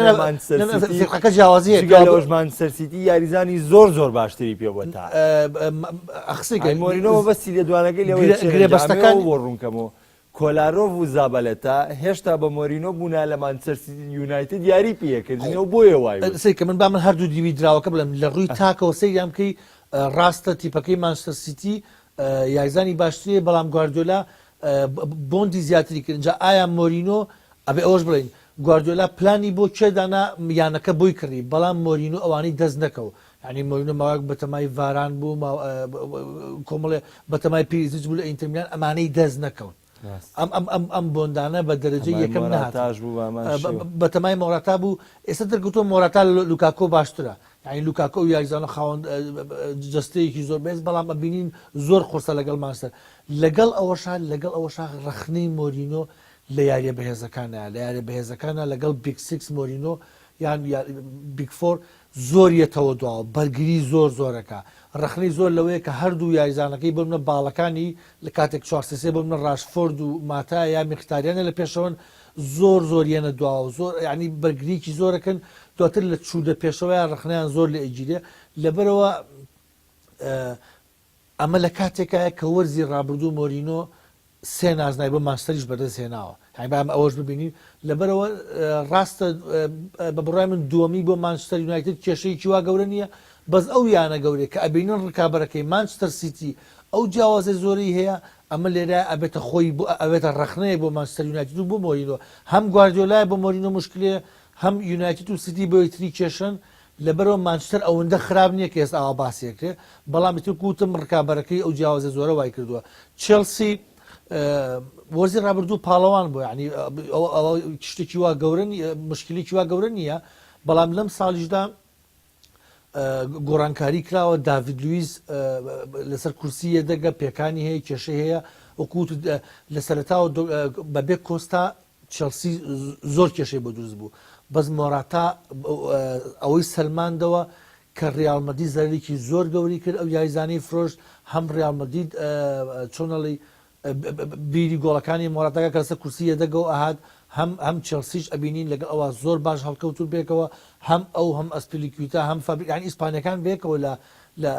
جیاوازیەوەش مانچستەر سیتی یاریزانی زۆر زۆر باشتری پێ بۆتا ئەخسیکە مۆرینۆ بەستی لە دوانەکەی لەوەی بەستەکان بۆ ڕوونکەمەوە کۆلارۆڤ و زابەلەتا هێشتا بە مۆرینۆ بوونا لە مانچستەر یونایتد یاری پێکردنەوە بۆیە وای سێکە من با من هەردوو دیوی دراوەکە بڵم لە ڕووی تاکەوە سەیرام کەی ڕاستە تیپەکەی مانچستەر سیتی یاریزانی باشتریە بەڵام گواردیۆلا بۆندی زیاتری کرد اینجا ئایا مۆرینۆ ئەبێ ئەوەش بڵین گواردیۆلا پلانی بۆ چێدانا یانەکە بۆی کردی بەڵام مۆرینۆ ئەوانەی دەست نەکەوت یعنی مۆرینۆ ماوەیەک بەتەمای ڤاران بوو کۆمەڵێ بەتەمای پیرزیچ بوو لە ئینتەر میلان ئەمانەی دەست نەکەوت ئەم بۆندانە بە دەرەجەی یەکەم نەهات بەتەمای مۆراتا بوو ئێستا دەرگوتۆ مۆراتا لوکاکۆ باشترە یعنی لوکاکۆ و یاریزانە خاوەن جەستەیەکی زۆر بێز بەڵام ئەبینین زۆر خۆسە لەگەڵ مانچستەر لەگەڵ ئەوەش ڕەخنەی مۆرینۆ لە یاریە بەهێزەکانە لەگەڵ بیگ سیکس مۆرینۆ یان بیگ فۆر زۆریەتەوە دواوە بەرگری زۆر زۆرەکە ڕخنەی زۆر لەوەیە کە هەردوو یاریزانەکەی بمنە باڵەکانی لە کاتێک چوارسێ بمنە ڕاشفۆرد و ماتا یا میختاریانە لە پێشەوەن زۆر زۆریانە دواوە زۆر ینی بەرگریکی زۆرەکەن دواتر لە چوودە پێشەوەیان ڕخنیان زۆر لە ئەجیرێ لەبەرەوە ئەمە لە کاتێکایە کە وەرزی ڕابردوو مۆرینۆ سێ نازنای بۆ مانچستەریش بەدەست هێناوە هەیبام ئەوەش ببینین لەبەرەوە ڕاستە بە بڕای من دووەمی بۆ مانچستەر یونایتد کێشەیەکی وا گەورە نییە بەس ئەو یانە گەورەیە کە ئەبینن ڕکابەرەکەی مانچستەر سیتی ئەو جیاوازە زۆری هەیە ئەمە لێرە ئەبێتە خۆی ئەوێتە ڕخنەیە بۆ مانچستەر یونایتد و بۆ مۆرینۆ هەم گواردیۆلای بۆ مۆرینۆ مشکلێ هەم یونایتد و سیتی بۆ یەکتری کێشن لەبەرەوە مانچستەر ئەوەندە خراپ نییە کە ئێستا ئاوا باسیەکرێ بەڵام گوتم ڕکابەرەکەی ئەو جیاوازە زۆرە وای کردووە چێلسی وەرزی ڕابردوو پاڵەوان بۆ ینی شتێکی وا گەورن مشکلێکی وا گەورە نییە بەڵام لەم ساڵیشدا گۆڕانکاری کراوە داڤید لویس لەسەر کورسیە دەگە پێکانی هەیە کێشەی هەیە وەکووت لە سەرەتاوە بەبێ کۆستا چێلسی زۆر کێشەی بۆ دروست بوو بەس مۆراتا ئەوەی سەلماندەوە کە ڕیالمەدی زەرێکی زۆر گەوری کرد ئەو یاریزانەی فرۆشت هەم ڕیالمەدی چۆنەڵی بیری گۆڵەکانی مۆراتەکە کە لەسەر کورسیە دەگە و ئاهات هەم چێلسیش ئەبینین لەگەڵ ئەوە زۆر باش هەڵکەوتور بێکەوە هەم ئەو هەم ئەسپلیکویتە هەم فابریکانی ئیسپانیەکان بێکەوە لە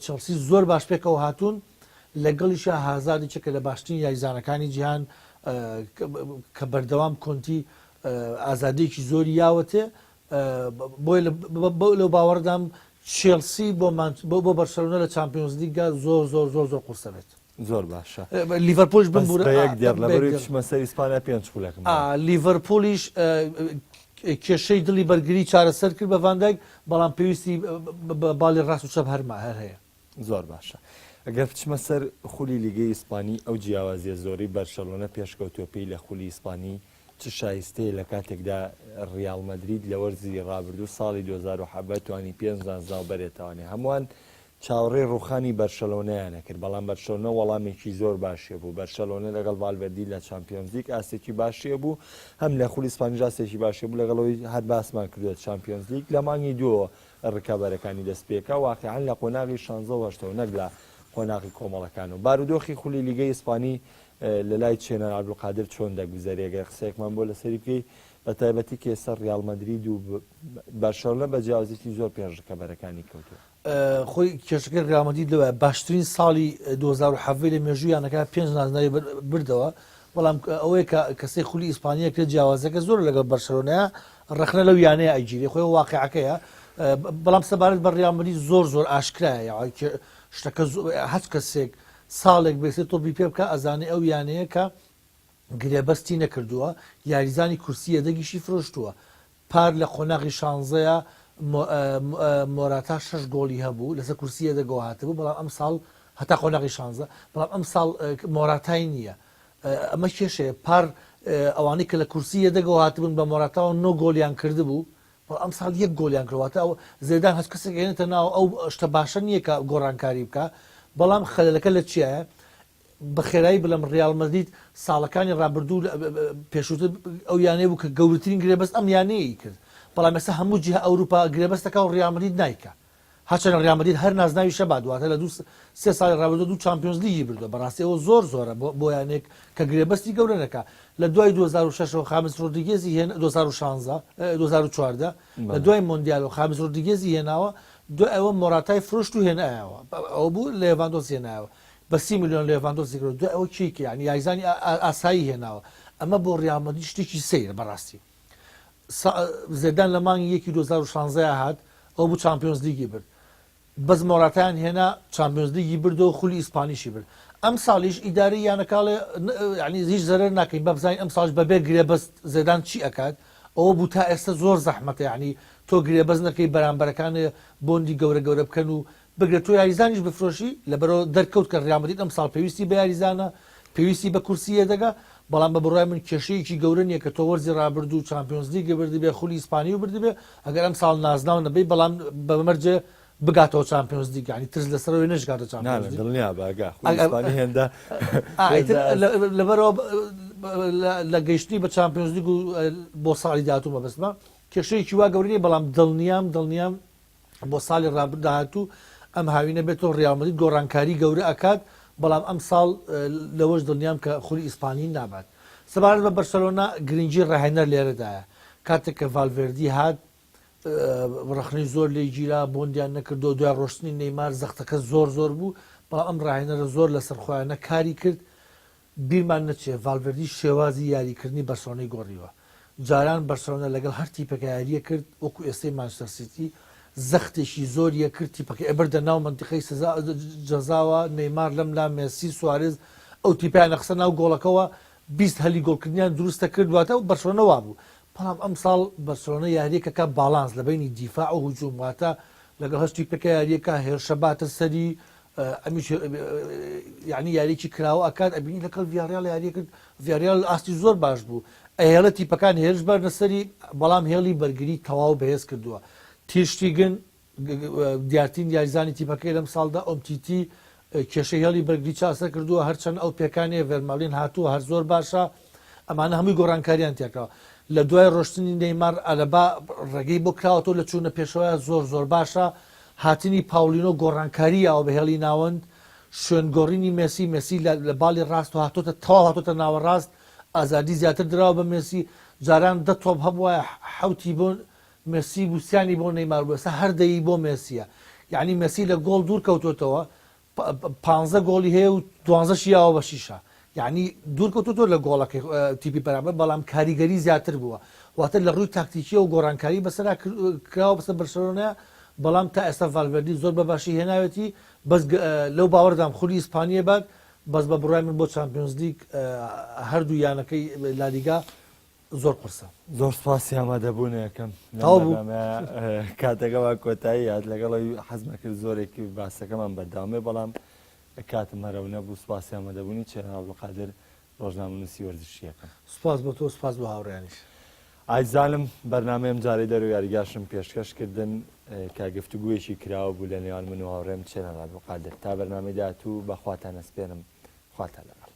چێلسی زۆر باش پێکەوە هاتوون لەگەڵیشە هازاردی چکە لە باشترین یاریزانەکانی جیهان کە بەردەوام کۆنتی ئازادەیەکی زۆری یاوەتێ بۆی لەو باوەڕدام چێلسی بۆ بەرشەلۆنە لە چامپیۆنز لیگا زۆر زۆر زۆر زۆر قورسە بێت زۆر باشە لیڤەرپۆلیش بمبورەمەسەر ئیسپانیا پێنج خولەکەم لیڤەرپۆلیش کێشەی دڵی بەرگری چارەسەر کرد بە ڤاندایک بەڵام پێویستی باڵی ڕاست و چەپ هەر هەیە زۆر باشە ئەگەر بچمە سەر خولی لیگەی ئیسپانی ئەو جیاوازیە زۆری بەرشەلۆنە پێشکەوتوپی لە خولی ئیسپانی چ شایستەیە لە کاتێکدا ڕیال مەدرید لە وەرزی ڕابردوو ساڵی 2007 توانی پێنج زانزاو بەرێتوانێ هەمووان چاوەڕێی ڕوخانی بەرشەلۆنەیانە کرد بەڵام بەرشەلۆنە وەڵامێکی زۆر باشیە بوو بەرشەلۆنە لەگەڵ ڤالڤێردی لە چامپیۆنز لیگ ئاستێکی باشیە بوو هەم لە خولی ئیسپانی ئاستێکی باشیە بوو لەگەڵەوەی هەر باسمان کردوێت چامپیۆنز لیگ لە مانگی دووە ڕکابەرەکانی دەست پێکە واقعیان لە قۆناغی 16 نەک لە قۆناغی کۆمەڵەکانەوە بارودۆخی خولی لیگەی ئیسپانی لە لای چێنە عەبدولقادر چۆن دەگوزارێگە قسەیەکمان بۆ لەسەری بکەی بە تایبەتی کە ئێستا ڕیال مەدرید و بەرشەلۆنە بە جیاوازێکی زۆر پێش ڕکابەرەکانی کەوتووە خۆی کێشەکە ڕیال مەدرید لەوە باشترین ساڵی 2007 لە مێژوویانەکە 5 نازناوی بردەوە بەڵام ئەوەیە کە کەسەی خولی ئیسپانیا کرد جیاوازەکە زۆر لەگەڵ بەرشەلۆنەیە ڕخنە لەو یانەیە ئەیگیری خۆی واقعەکەیە بەڵام سەبارەت بە ڕیال مەدرید زۆر ئاشکرایە شتەکە هەچ کەسێک ساڵێک بێسێت تۆ پێ بکە ئەزانێ ئەو یانەیە کە گرێبەستی نەکردووە یاریزانی کورسیە دەگیشی فرۆشتووە پار لە قۆناغی شانزەیە مۆراتا 6 گۆڵی هەبوو لەسەر کورسیە دەگەوهاتە بوو بەڵام ئەم ساڵ هەتا قۆناغی شانزە بەڵام ئەم ساڵ مۆراتای نییە ئەمە کێشەیە پار ئەوانەی کە لە کورسیە دەگەوهاتبوون بە مۆراتاوە 9 گۆلیان کردبوو ئەم ساڵ 1 گۆلیان کردواتە ئەو زێدان هەچ کەسێک هێنێتە ناو ئەو شتە باشە نییە کە گۆڕانکاری بکە بەڵام خەلەلەکە لە چیایە بە خێرایی بڵم ڕیال مەدرید ساڵەکانی ڕابردوو پێشووتر ئەو یانەیە بوو کە گەورەترین گرێبەست ئەم یانەیە کرد بەڵام ئێستا هەموو جیهە ئەوروپا گرێبەستەکە و ڕیال مەدرید نایکە هەرچەندە ڕیال مەدرید هەر نازناوی شەبا دواتە لە سێ ساڵی ڕابردوو دوو چامپیۆنز لیگی بردووە بەڕاستی ئەوە زۆرە بۆ یانێک کە گرێبەستی گەورە نەکا لە دوای 2006 خامس ڕۆدریگێزی هێنا 2014 لە دوای مۆندیال و خامس ڕۆدریگێزی هێناوە دو ئەوە مۆراتای فرۆشت و هێنایەوە ئەو بوو لێڤاندۆسی هێنایەوە بە 30 میلیۆن لێڤاندۆسی کرد دو ئەوە چیکە ینی یاریزانی ئاسایی هێناوە ئەمە بۆ ڕیال مەدرید شتێکی سەیرە بەڕاستی زێدان لە مانگی 2016 هات ئەو بوو چامپیۆنز لیگی برد بەس مۆراتیان هێنا چامپیۆنز لیگی بردەوە خولی ئیسپانیشی برد ئەم ساڵیش ئیداری یانەکاڵێ ینی هیچ زەرەر ناکەین بە بزانین ئەم ساڵش بەبێ گرێبەست زێدان چی ئەکات ئەوە بوو تا ئێستا زۆر زەحمەتە ینی تۆ گرێبەست نەکەی بەرامبەرەکان بۆندی گەورە بکەن و بگرێت تۆ یاریزانیش بفرۆشی لەبەرەوە دەرکەوت کە ڕیال مەدرید ئەم ساڵ پێویستی بە یاریزانە پێویستی بە کورسیە دەگا بەڵام بە بڕای من کێشەیەکی گەورە نییە کە تۆ وەرزی ڕابردوو چامپیۆنز لیگە بردبێ خولی ئیسپانی و بردبێ ئەگەر ئەم ساڵ نازناو نەبێ بەڵام بەمەرجێ بگاتەوە چامپیۆنز لیگ ینی ترس لەسەرەوەی نەشگاتە چامپیۆنز لیگ دڵنیا باگا ئیسپانی هێندا لەبەرەوە لە گەیشتنی بە چامپیۆنز لیگ و بۆ ساڵی داهاتوو مەبەستمە کێشەیەکی وا گەورەیە بەڵام دڵنیام بۆ ساڵی ڕابرد داهاتوو ئەم هاوینە بێتەوە ڕیال مەدرید گۆڕانکاری گەورە ئەکات بەڵام ئەم ساڵ لەوەش دڵنیام کە خولی ئیسپانی نابات سەبارەت بە بەرسەلۆنا گرنگی ڕاهێنەر لێرەدایە کاتێک کە ڤالڤێردی هات ڕخنەی زۆر لێ گیرا بۆندیان نەکردو دوای ڕۆشتنی نەیمار زەختەکە زۆر بوو بەڵام ئەم ڕاهێنەرە زۆر لەسەر خۆیانە کاری کرد بیرمان نەچێ ڤالڤێردی شێوازی یاریکردنی بەرسەلۆنای گۆڕیوە جاران بەرسەلۆنە لەگەڵ هەر تیپەکە یاریە کرد وەکو ئێستای مانچستەر سیتی زەختێکی زۆریە کرد تیپەکە ئەبەردە ناو منتیقەی جەزاوە نەیمار لەم لا مێسی سوارێز ئەو تیپیان قسە ناو گۆڵەکەەوە 20 هەلی گۆڵکردنیان دروستە کردواتە و بەرسەلۆنە وا بوو بەڵام ئەم ساڵ بەرسەلۆنە یاریەکەکە باڵانس لە بینی دیفاع و هجووم واتە لەگەڵ هەش تیپەکە یاریەکە هێرشە باتە سەری ئەمیش یعنی یاریکی کراوە ئەکات ئەبینی لەگەڵ ڤیاریال یاریە کرد ڤیاریال ئاستی زۆر باش بوو ئەهێڵە تیپەکان هێرش بەرنە سەری بەڵام هێڵی بەرگری تەواو بەهێز کردووە تیشتیگن دیارترین یاریزانی تیپەکەی لەم ساڵدا ئۆمتیتی کێشەی هێڵی بەرگری چاسە کردووە هەرچەند ئەو پێکانی ڤێرماڵین هاتووە هەر زۆر باشە ئەمانە هەمووی گۆڕانکاریان تێکەوە لە دوای ڕۆشتنی نەیمار ئەلەبا ڕێگەی بۆ کراوەتەوە لە چوونە پێشەوەیە زۆر باشە هاتنی پاولینۆ گۆڕانکاریەوە بەهێڵی ناوەند شوێنگۆڕینی مێسی لە باڵی ڕاست و هاتۆتە تەواو هاتۆتە ناوە ڕاست ئازادی زیاتر درراوە بە مێسی جاران دە تۆپ هەبووە حوتی بۆ مێسی بوسیانی بۆ نەیمار بووە هەردەیی بۆ مێسیە یعنی مێسی لە گۆڵ دوور کەوتۆتەوە 15 گۆڵی هەیە و 12 شیاوە بە شیشە یعنی دوور کەوتۆ لە گۆڵەکەی تیپی بەرامبەر بەڵام کاریگەری زیاتر بووە واتە لە ڕووی تاکتیکی و گۆڕانکاری بەسەرا کراوە بەسەر بەرسەلۆنەیە بەڵام تا ئێستا ڤالڤێردی زۆر بەباشی هێناوێتی بەس لەو باوەڕدام خولی ئیسپانیە بات بەس بە بڕای من بۆ چامپیۆنز لیگ هەردوو یانەکەی لالیگا زۆر قرسە زۆر سپاسی ئامادەبوون یەکەم کاتەکەەوە کۆتایی هات لەگەڵی حەزمە کرد زۆرێکی باسەکەمان بەردامێ بەڵام کاتم هەرەو نەبوو سپاسی ئامادەبوونی چێنە عەبدولقادر ڕۆژنامەنووسی وەرزشیەکەم. سوپاس بۆ تۆ، سوپاس بۆ هاوڕێیانیش. ئایزانم بەرنامەیەم جارەی دەرەوە یاریگاشم پێشکەشکردن کە گفتوگویەکی کراوە بوو لە نێوان من و هاوڕێم چێنەڵات بقادر تا بەرنامەی داهاتوو بەخواتان ئەسپێنم خواتان لەگەڵ.